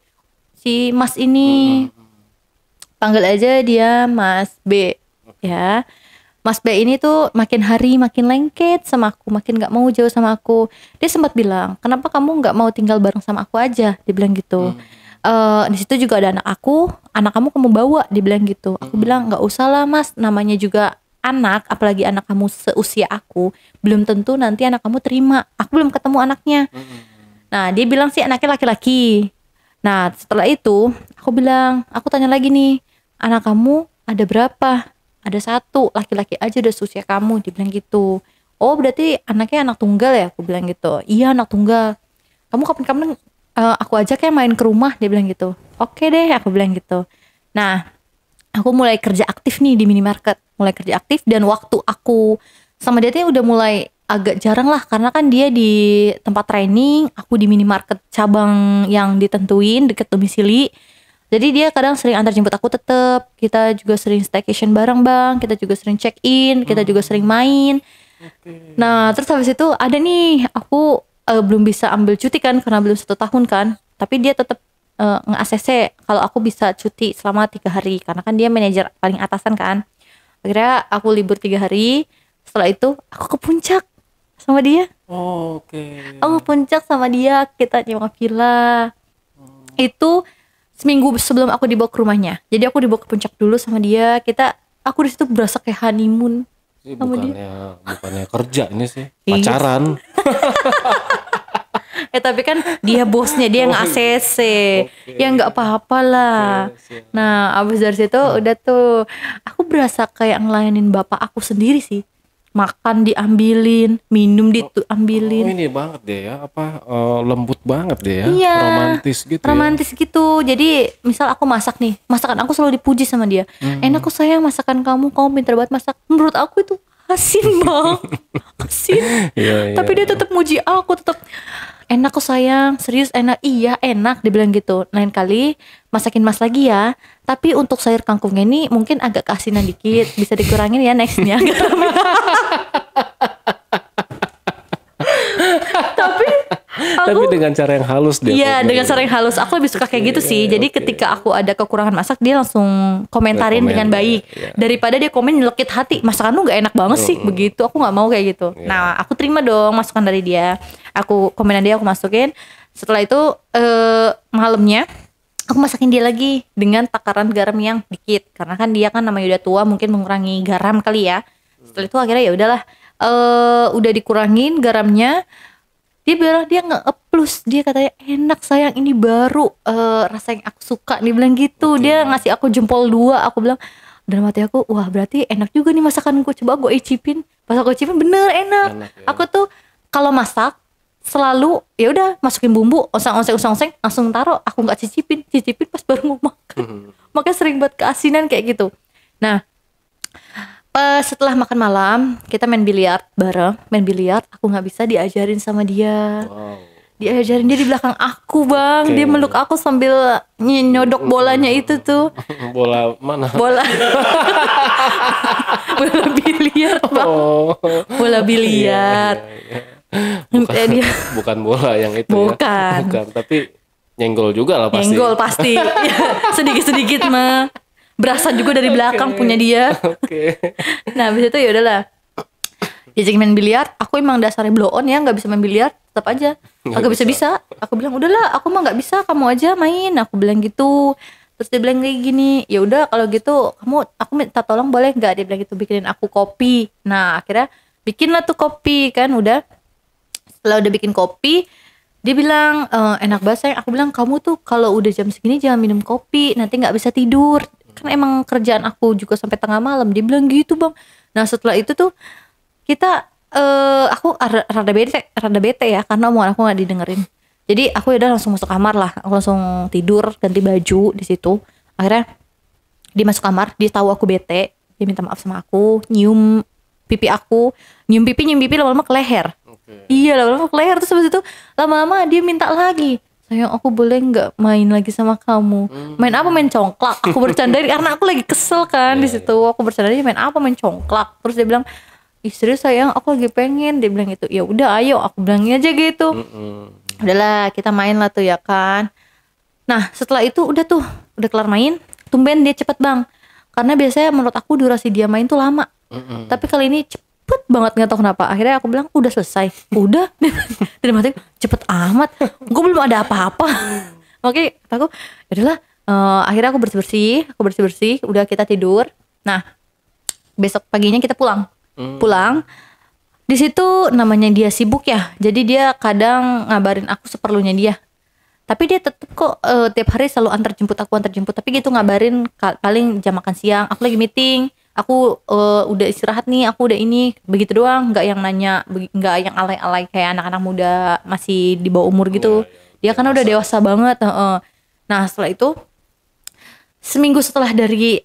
Mas ini. Panggil aja dia Mas B, ya. Mas B ini tuh makin hari makin lengket sama aku, makin gak mau jauh sama aku. Dia sempat bilang, "Kenapa kamu gak mau tinggal bareng sama aku aja?" Dia bilang gitu. Di situ juga ada anak kamu bawa, dia bilang gitu. Aku bilang, "Gak usah lah Mas, namanya juga anak, apalagi anak kamu seusia aku, belum tentu nanti anak kamu terima. Aku belum ketemu anaknya." Nah, dia bilang sih anaknya laki-laki. Nah, setelah itu aku tanya lagi nih, "Anak kamu ada berapa?" "Ada 1, laki-laki aja udah seusia kamu," dia bilang gitu. "Oh berarti anaknya anak tunggal ya?" Aku bilang gitu. "Iya anak tunggal." "Kamu kapan-kapan aku ajak ya main ke rumah," dia bilang gitu. "Oke deh," aku bilang gitu. Nah, aku mulai kerja aktif nih di minimarket. Mulai kerja aktif dan waktu aku sama dia tuh udah mulai agak jarang lah. Karena kan dia di tempat training, aku di minimarket cabang yang ditentuin deket domisili. Jadi dia kadang sering antar jemput aku tetep. Kita juga sering staycation bareng, Bang. Kita juga sering check in, kita juga sering main. Nah, terus habis itu ada nih, aku belum bisa ambil cuti kan karena belum 1 tahun kan. Tapi dia tetap nge-ACC kalau aku bisa cuti selama 3 hari karena kan dia manajer paling atasan kan. Akhirnya aku libur 3 hari. Setelah itu aku ke puncak sama dia. Oh, oke. Aku ke puncak sama dia, kita nyewa villa. Itu seminggu sebelum aku dibawa ke rumahnya. Jadi aku dibawa ke puncak dulu sama dia. Aku di situ berasa kayak honeymoon Ini sama dia. bukannya kerja ini sih, Iya. pacaran. Tapi kan dia bosnya, dia yang ACC. Ya nggak apa-apa lah. Oke, siap. Nah, abis dari situ udah tuh aku berasa kayak ngelayanin bapak aku sendiri sih. Makan diambilin, minum Oh, diambilin. ini banget deh ya, lembut banget deh ya, Iya, romantis gitu romantis gitu. Jadi misal aku masak nih, masakan aku selalu dipuji sama dia. Enak kok sayang masakan kamu pintar banget masak. Menurut aku itu asin bang, asin. ya. Iya, Tapi dia tetap muji aku, tetap enak kok sayang, serius enak. Iya enak, dia bilang gitu. Lain kali masakin mas lagi ya. Tapi untuk sayur kangkungnya ini mungkin agak keasinan dikit, bisa dikurangin ya nextnya. Tapi Tapi dengan cara yang halus dia. iya, dengan cara yang halus. Aku lebih suka kayak gitu sih. Jadi ketika aku ada kekurangan masak, dia langsung komentarin Komen, dengan baik. iya. Daripada dia komen nyelekit hati, masakan lu gak enak banget sih, begitu. Aku gak mau kayak gitu. Nah, aku terima dong masukan dari dia. Aku komenan dia, aku masukin. Setelah itu malamnya aku masakin dia lagi dengan takaran garam yang dikit. Karena kan dia kan namanya udah tua, mungkin mengurangi garam kali ya. Setelah itu akhirnya ya udahlah, udah dikurangin garamnya. Dia bilang dia nge-plus, dia katanya enak sayang, ini baru rasa yang aku suka. Dia bilang gitu. Dia ngasih aku jempol 2. Aku bilang dalam hati aku, wah berarti enak juga nih masakanku, coba gue icipin. Pas aku icipin bener enak ya. Aku tuh kalau masak selalu ya udah masukin bumbu, oseng-oseng langsung taruh. Aku nggak cicipin pas baru mau makan. Makanya sering buat keasinan kayak gitu. Nah, setelah makan malam kita main biliar bareng. Main biliar aku nggak bisa diajarin sama dia. Wow. Diajarin dia di belakang aku bang. Oke. Dia meluk aku sambil nyodok bolanya itu tuh. Bola mana? Bola bola biliar bang. Oh. Bola biliar. Dia Bukan bola yang itu Bukan. ya. Bukan, tapi nyenggol juga lah pasti. nyenggol pasti. Sedikit-sedikit mah. Berasa juga dari belakang punya dia. Oke. Nah habis itu ya udahlah, diajakin main biliar. Aku emang dasarnya blow on ya, nggak bisa main biliar, tetap aja agak bisa. Aku bilang udahlah, aku mah nggak bisa, kamu aja main. Aku bilang gitu. Terus dia bilang kayak gini, ya udah kalau gitu aku minta tolong boleh nggak? Dia bilang gitu, bikinin aku kopi. Nah akhirnya bikinlah tuh kopi kan. Udah, setelah udah bikin kopi, dia bilang enak banget sayang. Aku bilang kamu tuh kalau udah jam segini jangan minum kopi, nanti nggak bisa tidur. Kan emang kerjaan aku juga sampai tengah malam. Dia bilang gitu bang. Nah setelah itu tuh kita aku rada bete ya karena omongan aku nggak didengerin. Jadi aku udah langsung masuk kamar lah. Aku langsung tidur, ganti baju di situ. Akhirnya dia masuk kamar, dia tahu aku bete, dia minta maaf sama aku, nyium pipi lama-lama ke leher. Iya, lama-lama ke leher. Terus habis itu lama-lama dia minta lagi, sayang aku boleh nggak main lagi sama kamu? Main apa? Main congklak. Aku bercandain karena aku lagi kesel kan di situ. Aku bercandain main apa? Main congklak. Terus dia bilang, ih serius sayang, aku lagi pengen. Dia bilang gitu. Ya udah ayo, aku bilangnya aja gitu. Udahlah kita main lah tuh ya kan. Nah setelah itu udah kelar main. Tumben dia cepet bang. Karena biasanya menurut aku durasi dia main tuh lama. Tapi kali ini cepet banget, nggak tahu kenapa. Akhirnya aku bilang udah selesai. Udah. Dan mati cepet amat. Gue belum ada apa-apa. Oke, aku udahlah. Akhirnya aku bersih-bersih. Udah kita tidur. Nah besok paginya kita pulang. Di situ namanya dia sibuk ya. Jadi dia kadang ngabarin aku seperlunya dia. Tapi dia tetep kok tiap hari selalu antar jemput. Tapi gitu ngabarin paling jam makan siang. Aku lagi meeting. Aku udah istirahat nih. Aku udah ini. Begitu doang. Nggak yang nanya. Nggak yang alay-alay kayak anak-anak muda masih di bawah umur gitu. Dia kan udah dewasa banget. Nah setelah itu seminggu setelah dari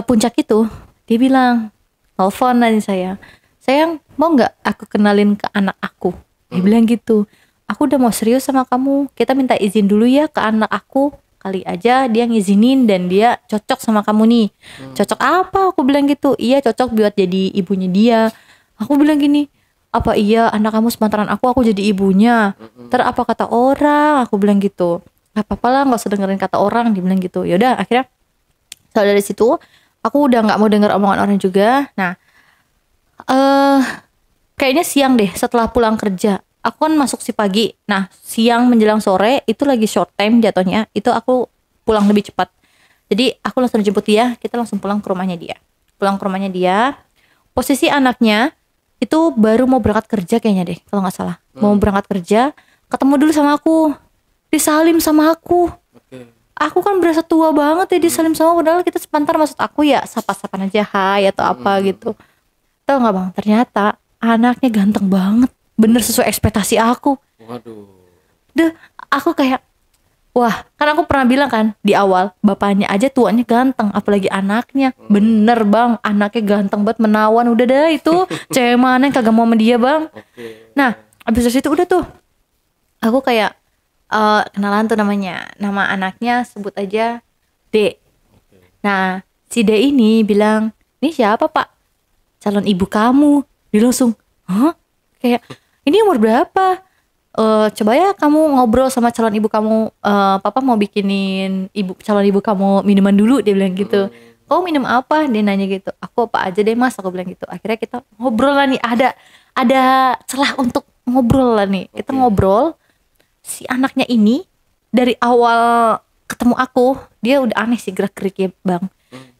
puncak itu, dia bilang, telepon nanti saya, sayang mau nggak aku kenalin ke anak aku? Dia bilang gitu. Aku udah mau serius sama kamu. Kita minta izin dulu ya ke anak aku. Kali aja dia ngizinin dan dia cocok sama kamu nih. Cocok apa? Aku bilang gitu. Iya cocok buat jadi ibunya dia. Aku bilang gini, apa iya anak kamu sepantaran aku jadi ibunya? Ntar apa kata orang? Aku bilang gitu. Gak apa-apa lah, gak usah dengerin kata orang. Dia bilang gitu. Yaudah akhirnya setelah dari situ Aku udah nggak mau dengar omongan orang juga. Nah, kayaknya siang deh setelah pulang kerja. Aku kan masuk si pagi. Nah, siang menjelang sore itu lagi short time jatuhnya. Itu aku pulang lebih cepat. Jadi aku langsung jemput dia. Kita langsung pulang ke rumahnya dia. Pulang ke rumahnya dia. Posisi anaknya itu baru mau berangkat kerja kayaknya deh, kalau nggak salah. Mau berangkat kerja, ketemu dulu sama aku. Disalim sama aku. Aku kan berasa tua banget ya disalim sama aku. Padahal kita sepantar, maksud aku ya sapa-sapan aja hai atau apa gitu. Tahu nggak bang? Ternyata anaknya ganteng banget. Bener sesuai ekspektasi aku. Waduh. Duh, aku kayak, wah, kan aku pernah bilang kan di awal, bapaknya aja tuanya ganteng, apalagi anaknya. Bener bang, anaknya ganteng banget, menawan. Udah dah itu, cewek mana yang kagak mau sama dia bang. Nah, abis dari situ udah tuh, aku kayak kenalan tuh namanya. Nama anaknya sebut aja D. Nah, si D ini bilang, ini siapa pak? Calon ibu kamu. Dia langsung, hah? Kayak, ini umur berapa? Coba ya kamu ngobrol sama calon ibu kamu. Papa mau bikinin calon ibu kamu minuman dulu. Dia bilang gitu. Kau minum apa? Dia nanya gitu. Aku apa aja deh mas, aku bilang gitu. Akhirnya kita ngobrol lah nih. Ada celah untuk ngobrol lah nih. Kita ngobrol. Si anaknya ini dari awal ketemu aku, dia udah aneh sih gerak-geriknya bang.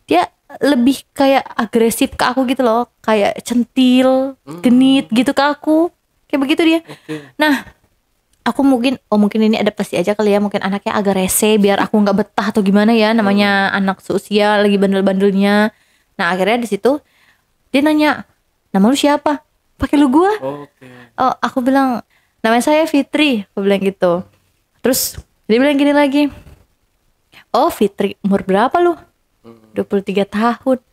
Dia lebih kayak agresif ke aku gitu loh, kayak centil, genit gitu ke aku, kayak begitu dia. Nah, aku mungkin ini adaptasi aja kali ya, mungkin anaknya agak rese biar aku nggak betah atau gimana ya, namanya anak seusia lagi bandel-bandelnya. Nah akhirnya di situ dia nanya, nama lu siapa? Pakai lu gua. Oh, aku bilang namanya saya Fitri, aku bilang gitu. Terus dia bilang gini lagi, oh Fitri, umur berapa lu? 23 tahun.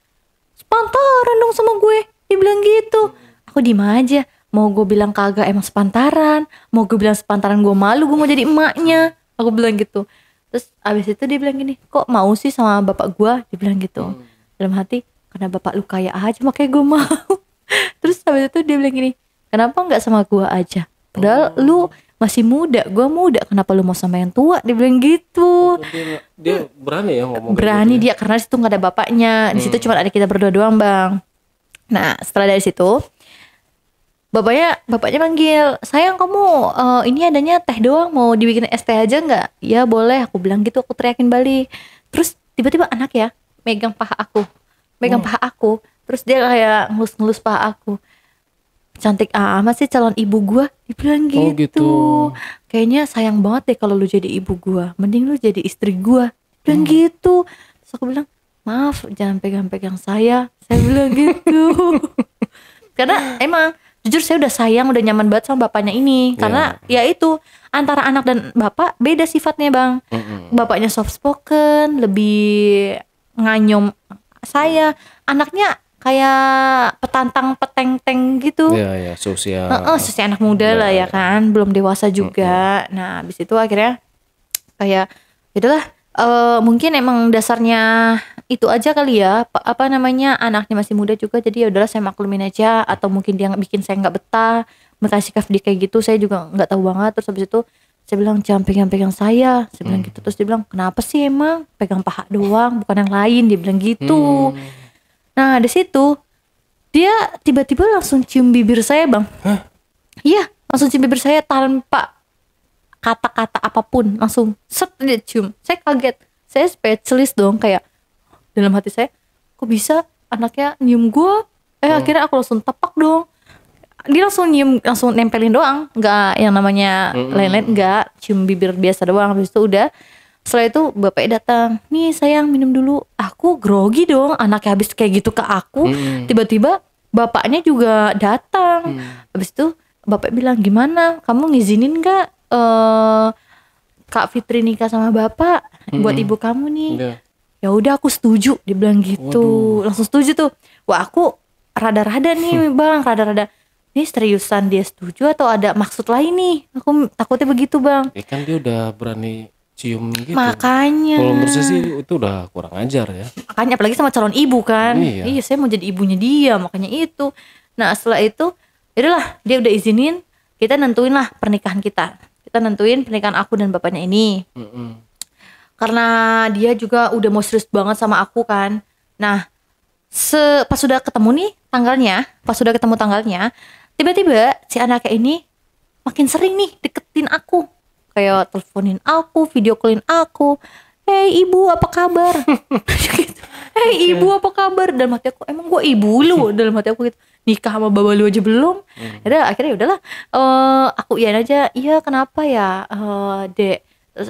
Sepantaran dong sama gue. Dia bilang gitu. Aku diem aja. Mau gue bilang kagak emang sepantaran, mau gue bilang sepantaran gue malu, gue mau jadi emaknya. Aku bilang gitu. Terus abis itu dia bilang gini, kok mau sih sama bapak gue? Dia bilang gitu. Dalam hati, karena bapak lu kaya aja makanya gue mau. Terus abis itu dia bilang gini, kenapa gak sama gue aja? Padahal lu masih muda, gue muda, kenapa lu mau sama yang tua? Dia bilang gitu. Dia berani ya ngomong. Berani gitu ya? Dia karena di situ nggak ada bapaknya, di situ cuma ada kita berdua doang bang. Nah setelah dari situ, bapaknya manggil, sayang kamu ini adanya teh doang, mau dibikin es teh aja nggak? Ya boleh, aku bilang gitu, aku teriakin balik. Terus tiba-tiba anak ya megang paha aku, terus dia kayak ngelus-ngelus paha aku. Cantik amat sih calon ibu gua, dibilang gitu. Oh gitu. Kayaknya sayang banget deh kalau lu jadi ibu gua, mending lu jadi istri gua, bilang gitu. Terus aku bilang, maaf jangan pegang-pegang saya bilang gitu. Karena emang jujur saya udah sayang, udah nyaman banget sama bapaknya ini. Karena ya itu, antara anak dan bapak beda sifatnya bang. Bapaknya soft spoken, lebih nganyom saya. Anaknya kayak petantang peteng-teng gitu. Iya, sosial. Sosial anak muda lah ya kan, belum dewasa juga. Nah, habis itu akhirnya kayak itulah, mungkin emang dasarnya itu aja kali ya, apa namanya, anaknya masih muda juga, jadi ya udahlah saya maklumin aja. Atau mungkin dia bikin saya nggak betah, makanya sikap dia kayak gitu, saya juga nggak tahu banget. Terus habis itu saya bilang jangan pegang-pegang saya bilang gitu. Terus dia bilang kenapa sih emang, pegang paha doang bukan yang lain, dia bilang gitu. Nah di situ dia tiba-tiba langsung cium bibir saya bang. Iya, langsung cium bibir saya tanpa kata-kata apapun, langsung set dia cium. Saya kaget, saya speechless dong, kayak dalam hati saya, kok bisa anaknya nyium gue? Akhirnya aku langsung tepak dong. Dia langsung nyium, langsung nempelin doang, nggak yang namanya lain-lain, nggak, cium bibir biasa doang. Habis itu udah, setelah itu bapaknya datang, nih sayang minum dulu. Aku grogi dong, anaknya habis kayak gitu ke aku. Tiba-tiba bapaknya juga datang. Habis itu bapak bilang, gimana, kamu ngizinin nggak Kak Fitri nikah sama bapak buat ibu kamu nih? Ya udah aku setuju, dibilang gitu. Langsung setuju tuh. Wah aku rada-rada nih bang, rada-rada. Ini seriusan dia setuju atau ada maksud lain nih? Aku takutnya begitu bang. Ya kan dia udah berani cium gitu. Makanya. Kalau menurut saya sih itu udah kurang ajar ya. Makanya apalagi sama calon ibu kan. Iya, saya mau jadi ibunya dia, makanya itu. Nah setelah itu, yaudahlah dia udah izinin, kita nentuin lah pernikahan kita. Kita nentuin pernikahan aku dan bapaknya ini. Karena dia juga udah mau serius banget sama aku kan. Nah pas sudah ketemu nih tanggalnya, tiba-tiba si anaknya ini makin sering nih deketin aku, kayak teleponin aku, video callin aku. Hei ibu apa kabar? Gitu. Hei ibu apa kabar? Dalam hati aku, emang gue ibu lu? Dalam hati aku gitu, nikah sama baba lu aja belum? Akhirnya udahlah, aku iyain aja. Iya kenapa ya, dek? Terus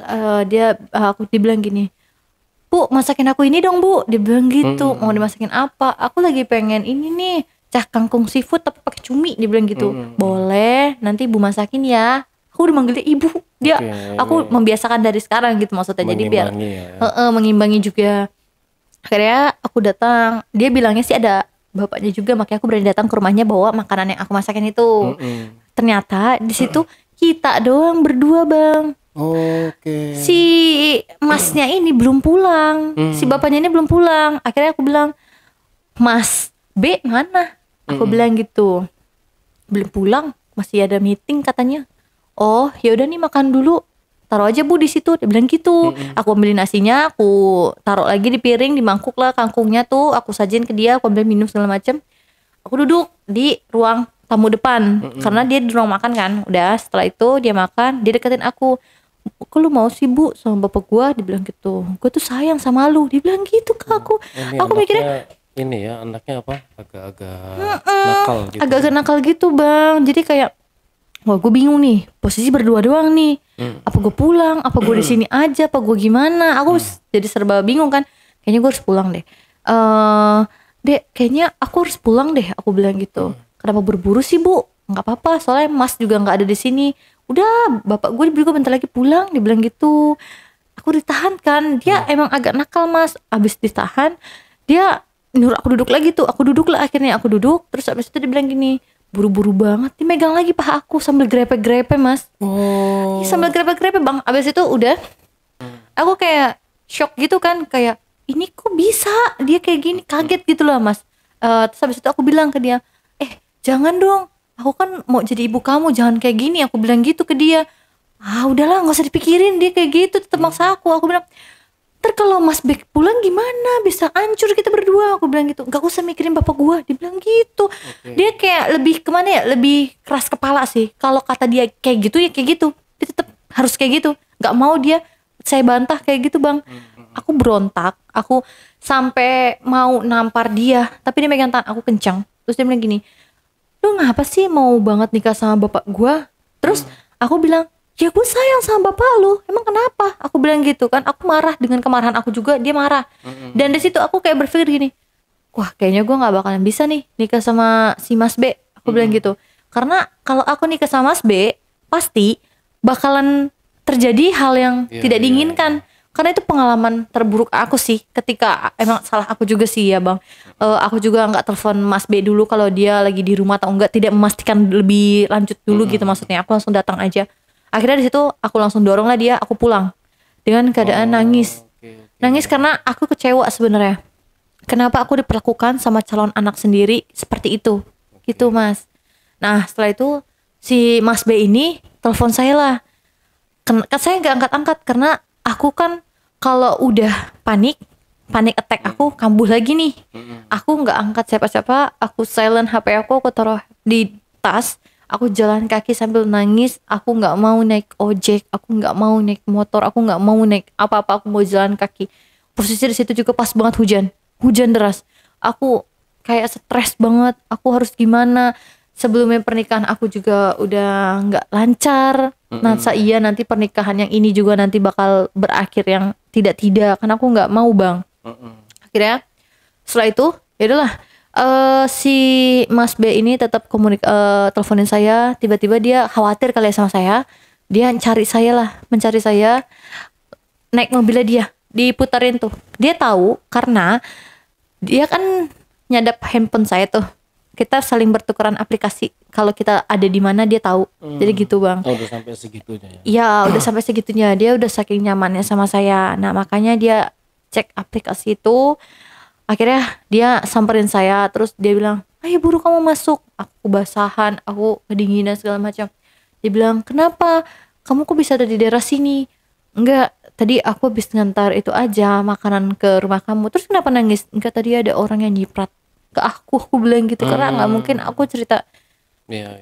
aku dibilang gini, Bu masakin aku ini dong Bu. Dia bilang gitu. Mau dimasakin apa? Aku lagi pengen ini nih, cah kangkung seafood tapi pakai cumi. Dia bilang gitu. Boleh, nanti Ibu masakin ya. Aku udah manggilnya ibu. Dia aku membiasakan dari sekarang gitu maksudnya. Jadi biar mengimbangi juga. Akhirnya aku datang. Dia bilangnya sih ada bapaknya juga, makanya aku berani datang ke rumahnya bawa makanan yang aku masakin itu. Ternyata di situ kita doang berdua, Bang. Si masnya ini belum pulang. Si bapaknya ini belum pulang. Akhirnya aku bilang, Mas B mana? Aku bilang gitu. Belum pulang, masih ada meeting katanya. Oh ya udah nih makan dulu, taruh aja Bu di situ. Dia bilang gitu. Aku ambilin nasinya, aku taruh lagi di piring, di mangkuk lah kangkungnya tuh, aku sajin ke dia, aku ambil minum segala macem. Aku duduk di ruang tamu depan, karena dia di ruang makan kan. Udah setelah itu dia makan, dia deketin aku. Kok lu mau sih Bu sama bapak gua? Dia bilang gitu. Gua tuh sayang sama lu. Dia bilang gitu ke aku. Aku mikirnya ini ya anaknya apa? Agak-agak nakal gitu. Agak-agak nakal gitu Bang. Jadi kayak, wah gue bingung nih, posisi berdua doang nih. Apa gue pulang? Apa gue di sini aja? Apa gue gimana? Aku jadi serba bingung kan. Kayaknya gue harus pulang deh. Dek, kayaknya aku harus pulang deh. Aku bilang gitu. Kenapa buru-buru sih Bu? Nggak apa-apa, soalnya Mas juga nggak ada di sini. Udah, bapak gue juga bentar lagi pulang. Dia bilang gitu. Aku ditahan kan. Dia emang agak nakal Mas. Abis ditahan, dia nyuruh aku duduk lagi tuh. Aku duduk lah akhirnya. Aku duduk. Terus abis itu dia bilang gini, buru-buru banget. Dia megang lagi paha aku sambil grepe-grepe Mas. Sambil grepe-grepe Bang. Abis itu udah, aku kayak shock gitu kan. Kayak, ini kok bisa dia kayak gini. Kaget gitu loh Mas. Terus abis itu aku bilang ke dia, jangan dong, aku kan mau jadi ibu kamu, jangan kayak gini. Aku bilang gitu ke dia. Udahlah gak usah dipikirin, dia kayak gitu tetap maksa aku. Aku bilang, ntar kalau Mas Bek pulang gimana, bisa hancur kita berdua. Aku bilang gitu, gak usah mikirin bapak gua. Dia bilang gitu. Dia kayak lebih kemana ya, lebih keras kepala sih. Kalau kata dia kayak gitu ya kayak gitu, dia tetap harus kayak gitu. Gak mau dia saya bantah kayak gitu Bang. Aku berontak, aku sampai mau nampar dia, tapi dia megang tangan aku kencang. Terus dia bilang gini, lu ngapa sih mau banget nikah sama bapak gua? Terus aku bilang, ya gue sayang sama bapak lu, emang kenapa? Aku bilang gitu kan. Aku marah dengan kemarahan aku juga, dia marah. Dan di situ aku kayak berpikir gini, wah kayaknya gue nggak bakalan bisa nih nikah sama si Mas B. Aku bilang gitu, karena kalau aku nikah sama Mas B, pasti bakalan terjadi hal yang tidak diinginkan. Karena itu pengalaman terburuk aku sih, ketika emang salah aku juga sih ya Bang. Aku juga nggak telepon Mas B dulu kalau dia lagi di rumah atau enggak, tidak memastikan lebih lanjut dulu gitu maksudnya. Aku langsung datang aja. Akhirnya di situ aku langsung dorong lah dia, aku pulang dengan keadaan nangis. Nangis karena aku kecewa sebenarnya. Kenapa aku diperlakukan sama calon anak sendiri seperti itu? Gitu Mas. Nah setelah itu si Mas B ini telepon saya lah. Saya nggak angkat-angkat karena aku kan kalau udah panik attack aku kambuh lagi nih. Aku nggak angkat siapa-siapa, aku silent HP aku taruh di tas. Aku jalan kaki sambil nangis. Aku nggak mau naik ojek, aku nggak mau naik motor, aku nggak mau naik apa-apa. Aku mau jalan kaki. Posisi di situ juga pas banget hujan deras. Aku kayak stres banget. Aku harus gimana? Sebelumnya pernikahan aku juga udah nggak lancar. Nanti pernikahan yang ini juga nanti bakal berakhir yang tidak. Karena aku nggak mau Bang. Akhirnya setelah itu ya udahlah. Si Mas B ini tetap teleponin saya. Tiba-tiba dia khawatir kali ya sama saya. Dia mencari saya. Naik mobilnya dia, diputerin tuh. Dia tahu karena dia kan nyadap handphone saya tuh. Kita saling bertukeran aplikasi. Kalau kita ada di mana dia tahu. Jadi gitu Bang. Udah sampai segitunya ya? Iya udah sampai segitunya. Dia udah saking nyamannya sama saya. Nah makanya dia cek aplikasi itu. Akhirnya dia samperin saya. Terus dia bilang, ayo buru kamu masuk. Aku kebasahan, aku kedinginan segala macam. Dia bilang, kenapa? Kamu kok bisa ada di daerah sini? Enggak, tadi aku habis ngantar itu aja makanan ke rumah kamu, terus kenapa nangis? Enggak, tadi ada orang yang nyiprat ke aku bilang gitu. Karena nggak mungkin aku cerita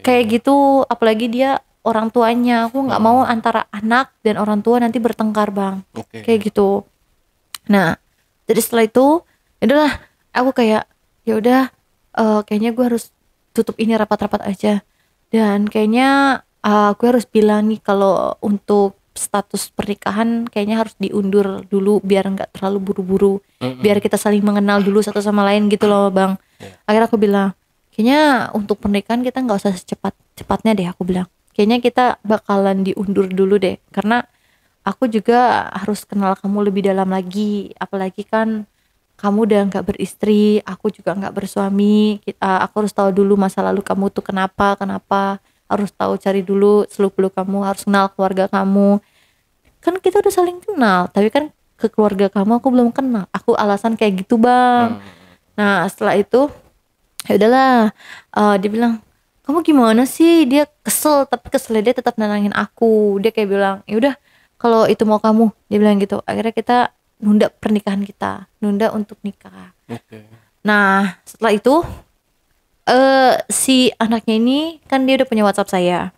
kayak gitu, apalagi dia orang tuanya. Aku nggak mau antara anak dan orang tua nanti bertengkar bang, kayak gitu. Nah jadi setelah itu adalah aku kayak ya udah, kayaknya gue harus tutup ini rapat-rapat aja, dan kayaknya gue harus bilang nih kalau untuk status pernikahan kayaknya harus diundur dulu biar nggak terlalu buru-buru, biar kita saling mengenal dulu satu sama lain gitu loh bang. Akhirnya aku bilang kayaknya untuk pernikahan kita nggak usah secepat-cepatnya deh, aku bilang kayaknya kita bakalan diundur dulu deh, karena aku juga harus kenal kamu lebih dalam lagi, apalagi kan kamu udah nggak beristri, aku juga nggak bersuami. Aku harus tahu dulu masa lalu kamu tuh kenapa, harus tahu, cari dulu seluk-beluk kamu, harus kenal keluarga kamu. Kan kita udah saling kenal, tapi kan ke keluarga kamu aku belum kenal. Aku alasan kayak gitu bang. Nah setelah itu ya udahlah, dia bilang kamu gimana sih, dia kesel, tapi keselnya dia tetap nenangin aku. Dia kayak bilang ya udah kalau itu mau kamu, dia bilang gitu. Akhirnya kita nunda pernikahan kita, nunda untuk nikah. Nah setelah itu si anaknya ini kan dia udah punya WhatsApp saya.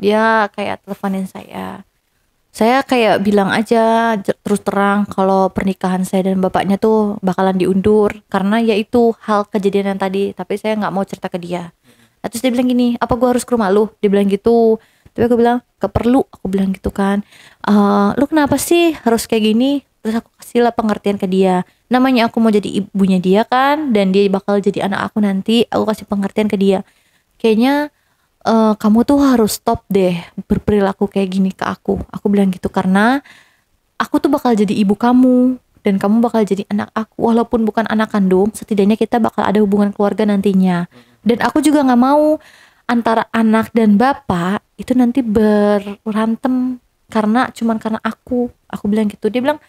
Dia kayak teleponin saya kayak bilang aja terus terang kalau pernikahan saya dan bapaknya tuh bakalan diundur karena ya itu hal kejadian yang tadi, tapi saya nggak mau cerita ke dia. Nah, terus dia bilang gini, apa gue harus ke rumah lu? Dia bilang gitu. Tapi aku bilang gak perlu, aku bilang gitu kan. Lu kenapa sih harus kayak gini? Terus aku kasih lah pengertian ke dia, namanya aku mau jadi ibunya dia kan, dan dia bakal jadi anak aku nanti. Aku kasih pengertian ke dia, kayaknya kamu tuh harus stop deh berperilaku kayak gini ke aku bilang gitu, karena aku tuh bakal jadi ibu kamu dan kamu bakal jadi anak aku, walaupun bukan anak kandung, setidaknya kita bakal ada hubungan keluarga nantinya. Dan aku juga nggak mau antara anak dan bapak itu nanti berantem karena aku bilang gitu. Dia bilang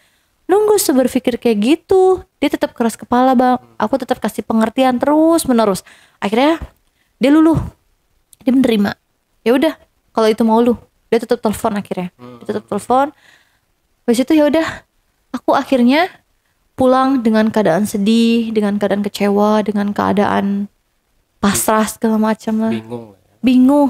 lu gak usah berpikir kayak gitu. Dia tetap keras kepala bang, aku tetap kasih pengertian terus menerus. Akhirnya dia luluh, dia menerima. Ya udah kalau itu mau lu, dia tetap telepon. Akhirnya dia tetap telepon. Habis itu ya udah, aku akhirnya pulang dengan keadaan sedih, dengan keadaan kecewa, dengan keadaan pasrah segala macam lah. Bingung,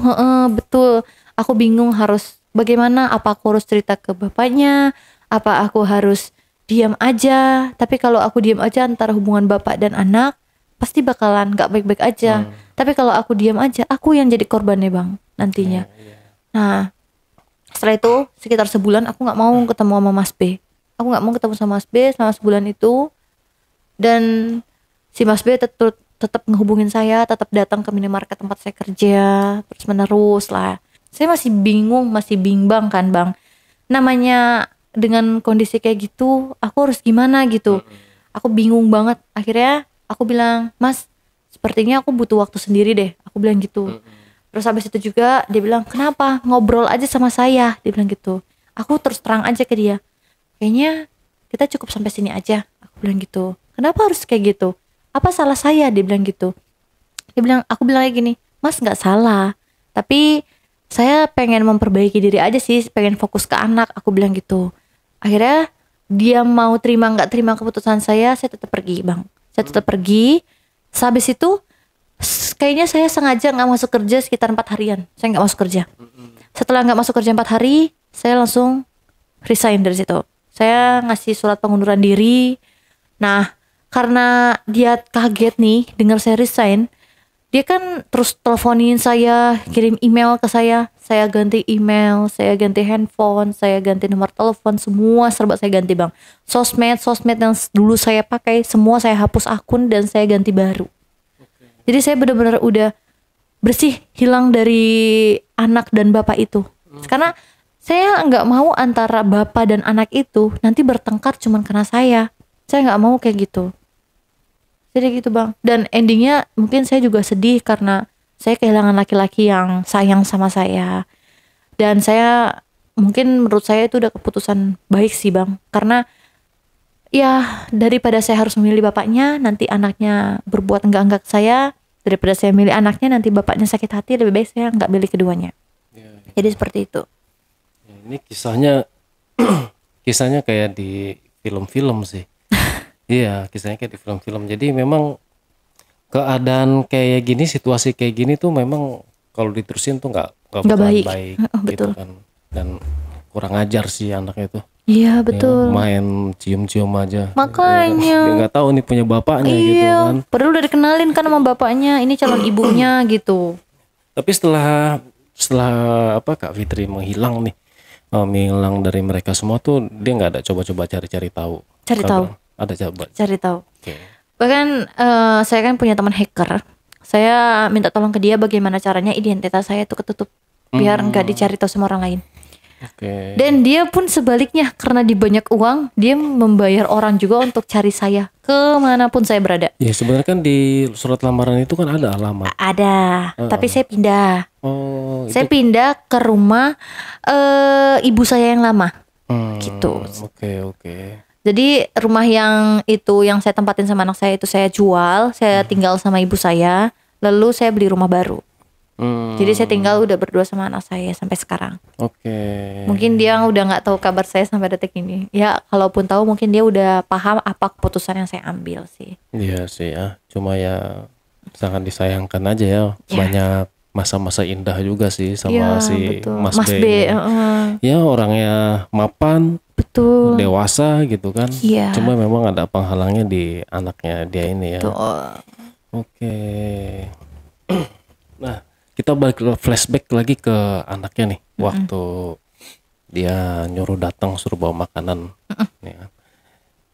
betul. Aku bingung harus bagaimana, apa aku harus cerita ke bapaknya, apa aku harus diam aja. Tapi kalau aku diam aja antara hubungan bapak dan anak pasti bakalan gak baik-baik aja. Tapi kalau aku diam aja, aku yang jadi korbannya bang nantinya. Nah setelah itu sekitar sebulan aku gak mau ketemu sama Mas B. Aku gak mau ketemu sama Mas B selama sebulan itu. Dan si Mas B tetap ngehubungin saya, tetap datang ke minimarket tempat saya kerja terus menerus lah. Saya masih bingung, masih bimbang kan bang, namanya dengan kondisi kayak gitu aku harus gimana gitu. Aku bingung banget. Akhirnya aku bilang, Mas sepertinya aku butuh waktu sendiri deh, aku bilang gitu. Terus habis itu juga dia bilang, kenapa, ngobrol aja sama saya, dia bilang gitu. Aku terus terang aja ke dia, kayaknya kita cukup sampai sini aja, aku bilang gitu. Kenapa harus kayak gitu, apa salah saya, dia bilang gitu. Aku bilang lagi gini, Mas nggak salah, tapi saya pengen memperbaiki diri aja sih, pengen fokus ke anak, aku bilang gitu. Akhirnya dia mau terima nggak terima keputusan saya tetap pergi bang. Saya tetap pergi. Habis itu kayaknya saya sengaja nggak masuk kerja sekitar 4 harian. Saya nggak masuk kerja. Setelah nggak masuk kerja 4 hari, saya langsung resign dari situ. Saya ngasih surat pengunduran diri. Nah karena dia kaget nih dengar saya resign, dia kan terus teleponin saya, kirim email ke saya ganti email, saya ganti handphone, saya ganti nomor telepon, semua serba saya ganti bang. Sosmed yang dulu saya pakai semua saya hapus akun dan saya ganti baru. Jadi saya benar-benar udah bersih, hilang dari anak dan bapak itu. Karena saya nggak mau antara bapak dan anak itu nanti bertengkar cuman karena saya nggak mau kayak gitu. Jadi gitu bang. Dan endingnya mungkin saya juga sedih karena saya kehilangan laki-laki yang sayang sama saya. Dan saya mungkin menurut saya itu udah keputusan baik sih bang. Karena ya daripada saya harus memilih bapaknya, nanti anaknya berbuat enggak-enggak saya. Daripada saya milih anaknya, nanti bapaknya sakit hati, lebih baik saya nggak milih keduanya. Jadi seperti itu. Ini kisahnya kisahnya kayak di film-film sih. Iya, kisahnya kayak di film-film. Jadi memang keadaan kayak gini, situasi kayak gini tuh memang kalau diterusin tuh nggak Nggak bakalan baik. baik gitu Betul. kan. Dan kurang ajar sih anaknya tuh. Iya Ya, betul. main cium-cium aja. Makanya. Dia nggak tahu nih punya bapaknya gitu Iya. kan. Padahal udah dikenalin kan sama bapaknya. Ini calon ibunya gitu. Tapi setelah apa Kak Fitri menghilang nih, menghilang dari mereka semua tuh dia nggak ada coba-coba cari-cari tahu. Cari tahu. Ada coba. Cari tahu. Oke. Bahkan saya kan punya teman hacker. Saya minta tolong ke dia bagaimana caranya identitas saya itu ketutup biar nggak dicari tahu sama orang lain. Oke. Dan dia pun sebaliknya karena di banyak uang dia membayar orang juga untuk cari saya kemanapun saya berada. Ya sebenarnya kan di surat lamaran itu kan ada alamat. Ada, tapi saya pindah. Oh, Saya pindah ke rumah ibu saya yang lama. Gitu. Oke. Jadi rumah yang itu yang saya tempatin sama anak saya itu saya jual, saya tinggal sama ibu saya, lalu saya beli rumah baru. Jadi saya tinggal udah berdua sama anak saya sampai sekarang. Oke. Mungkin dia udah nggak tahu kabar saya sampai detik ini. Ya kalaupun tahu mungkin dia udah paham apa keputusan yang saya ambil sih. Iya sih ya. Cuma ya sangat disayangkan aja ya. Banyak masa-masa indah juga sih sama Ya, si betul. Mas Mas B. B, ini. Ya orangnya mapan, betul. dewasa gitu kan. Iya. Cuma memang ada penghalangnya di anaknya dia ini ya. Tuh. Oke. Nah, kita balik flashback lagi ke anaknya nih. Waktu dia nyuruh datang suruh bawa makanan. Ya.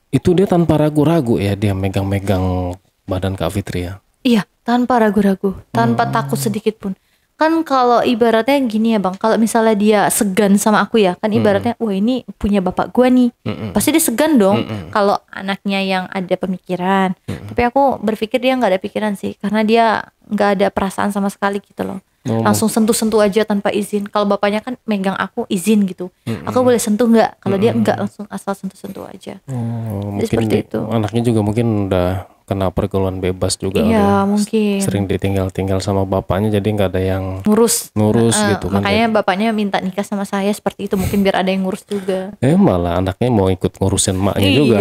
Itu dia tanpa ragu-ragu ya dia megang-megang badan Kak Fitri ya. Iya, tanpa ragu-ragu, tanpa takut sedikit pun. Kan kalau ibaratnya gini ya Bang, kalau misalnya dia segan sama aku ya, kan ibaratnya wah ini punya bapak gua nih. Pasti dia segan dong kalau anaknya yang ada pemikiran. Tapi aku berpikir dia nggak ada pikiran sih, karena dia nggak ada perasaan sama sekali gitu loh. Langsung sentuh-sentuh aja tanpa izin. Kalau bapaknya kan megang aku izin gitu. Aku boleh sentuh nggak? Kalau dia nggak, langsung asal sentuh-sentuh aja. Oh, Jadi mungkin seperti itu. anaknya juga mungkin udah kena pergaulan bebas juga. Iya, udah mungkin. sering ditinggal-tinggal sama bapaknya jadi nggak ada yang Ngurus gitu kan. makanya bapaknya minta nikah sama saya seperti itu, mungkin biar ada yang ngurus juga. Malah anaknya mau ikut ngurusin maknya Iya. juga.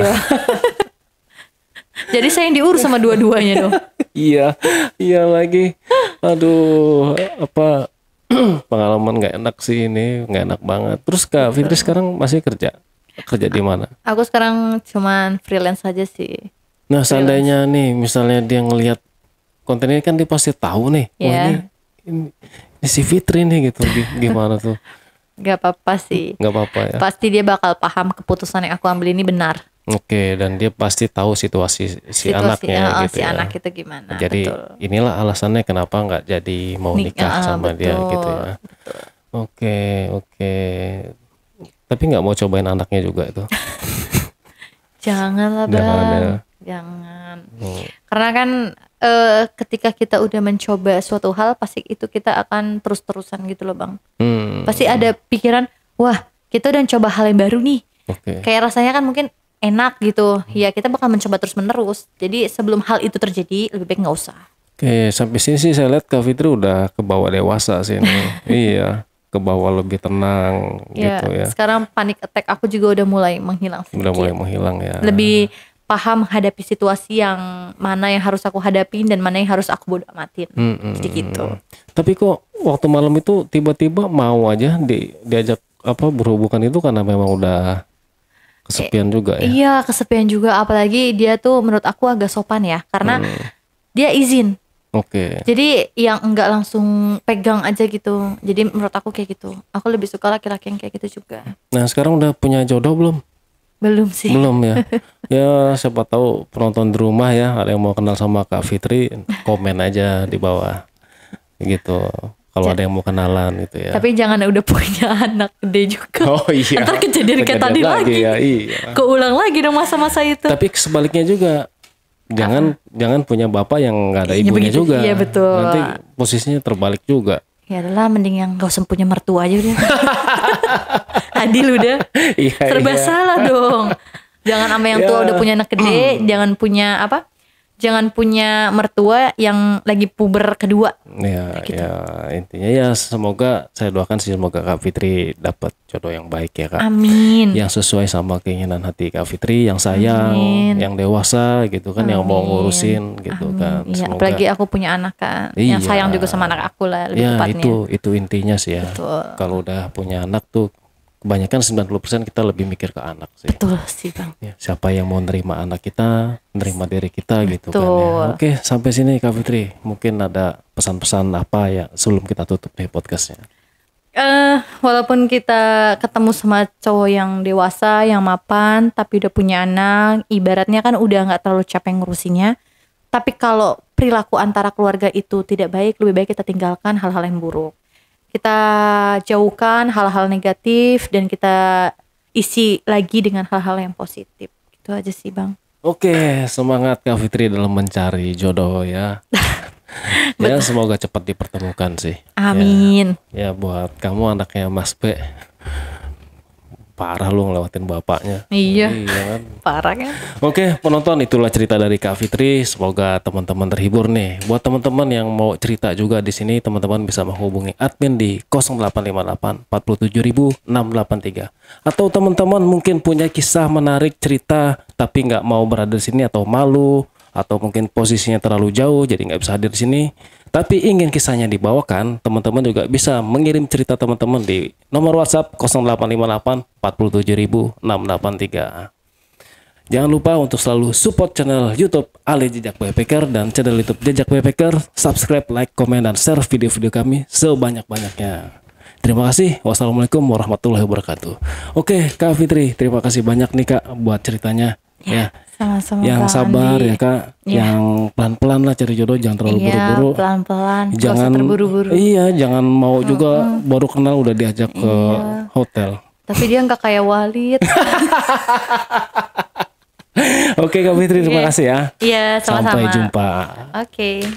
Jadi saya yang diurus sama dua-duanya dong. Iya lagi. Aduh, apa pengalaman nggak enak sih ini, nggak enak banget. Terus Kak Fitri sekarang masih kerja di mana? Aku sekarang cuman freelance aja sih. Nah seandainya nih misalnya dia ngelihat konten ini kan dia pasti tahu nih. Wah Ya. ini si Fitri nih gitu. Gimana tuh? Gak apa-apa sih. Nggak apa-apa ya. Pasti dia bakal paham keputusan yang aku ambil ini benar. Oke, dan dia pasti tahu situasi si anaknya gitu si ya. anak itu gimana. Jadi betul. inilah alasannya kenapa nggak jadi mau nikah sama dia betul, gitu ya. Oke. Tapi nggak mau cobain anaknya juga itu. Janganlah Jangan Bang. ya. Jangan. Karena kan ketika kita udah mencoba suatu hal, pasti itu kita akan terus-terusan gitu loh Bang. Pasti ada pikiran, wah kita udah coba hal yang baru nih. Oke. Kayak rasanya kan mungkin enak gitu. Ya kita bakal mencoba terus-menerus. Jadi sebelum hal itu terjadi, lebih baik nggak usah. Oke, sampai sini sih saya lihat Kak Fitri udah kebawa dewasa sih ini. Iya, kebawa lebih tenang Ya, gitu ya. sekarang panic attack aku juga udah mulai menghilang sedikit. Udah mulai menghilang ya. Lebih paham menghadapi situasi yang mana yang harus aku hadapin dan mana yang harus aku bodo amatin. Jadi gitu. Tapi kok waktu malam itu tiba-tiba mau aja diajak berhubungan itu karena memang udah kesepian juga ya. Iya, kesepian juga, apalagi dia tuh menurut aku agak sopan ya, karena dia izin. Oke. Jadi yang enggak langsung pegang aja gitu. Jadi menurut aku kayak gitu. Aku lebih suka laki-laki yang kayak gitu juga. Nah sekarang udah punya jodoh belum? Belum sih. Belum ya. Ya siapa tahu penonton di rumah ya ada yang mau kenal sama Kak Fitri, komen aja di bawah gitu. Kalau ada yang mau kenalan gitu ya. Tapi jangan udah punya anak gede juga. Oh iya. Ntar kejadian kayak tadi lagi. Ya, iya. Keulang lagi dong masa-masa itu. Tapi sebaliknya juga jangan punya bapak yang nggak ada Iya, ibunya begitu. juga. Iya, betul. Nanti posisinya terbalik juga. Ya adalah mending yang gak usah punya mertua aja udah. Adil udah. Iya, Serba iya. salah dong. Jangan sama yang tua Ya. udah punya anak gede, jangan punya apa? Jangan punya mertua yang lagi puber kedua. Ya, Gitu. ya intinya ya semoga saya doakan sih semoga Kak Fitri dapat jodoh yang baik ya Kak. Amin. Yang sesuai sama keinginan hati Kak Fitri, yang sayang, yang dewasa gitu kan, yang mau ngurusin gitu kan. Iya, Semoga apalagi aku punya anak kan, yang sayang juga sama anak aku lah lebih tepatnya. Itu intinya sih ya. Betul. Kalau udah punya anak tuh kebanyakan 90% kita lebih mikir ke anak sih. Betul sih Bang. Ya, siapa yang mau nerima anak kita, nerima diri kita gitu kan ya. Betul. Oke, sampai sini Kak Fitri. Mungkin ada pesan-pesan apa ya sebelum kita tutup nih podcastnya. Walaupun kita ketemu sama cowok yang dewasa, yang mapan, tapi udah punya anak, ibaratnya kan udah nggak terlalu capek ngurusinya. Tapi kalau perilaku antara keluarga itu tidak baik, lebih baik kita tinggalkan hal-hal yang buruk. Kita jauhkan hal-hal negatif dan kita isi lagi dengan hal-hal yang positif. Gitu aja sih Bang. Oke, semangat Kak Fitri dalam mencari jodoh ya. Ya semoga cepat dipertemukan sih. Amin. Ya buat kamu anaknya Mas B, parah lu ngelewatin bapaknya. Iya kan? Parah kan. Oke penonton, itulah cerita dari Kak Fitri. Semoga teman-teman terhibur nih. Buat teman-teman yang mau cerita juga di sini, teman-teman bisa menghubungi admin di 0858 47683. Atau teman-teman mungkin punya kisah menarik cerita tapi nggak mau berada di sini atau malu, atau mungkin posisinya terlalu jauh jadi nggak bisa hadir di sini, tapi ingin kisahnya dibawakan, teman-teman juga bisa mengirim cerita teman-teman di nomor WhatsApp 0858 47683. Jangan lupa untuk selalu support channel YouTube Ali Jejak Backpacker dan channel YouTube Jejak Backpacker. Subscribe, like, komen, dan share video-video kami sebanyak-banyaknya. Terima kasih. Wassalamualaikum warahmatullahi wabarakatuh. Oke, Kak Fitri, terima kasih banyak nih Kak buat ceritanya. Ya. Sama-sama Yang Bang sabar Andi. ya Kak, yang pelan-pelan lah cari jodoh, jangan terlalu buru-buru. Pelan-pelan, Jangan terburu-buru. Iya, jangan mau juga baru kenal udah diajak ke hotel. Tapi dia nggak kayak Walid. Oke Kak Fitri, terima kasih ya. Iya, sama-sama. Sampai jumpa. Oke.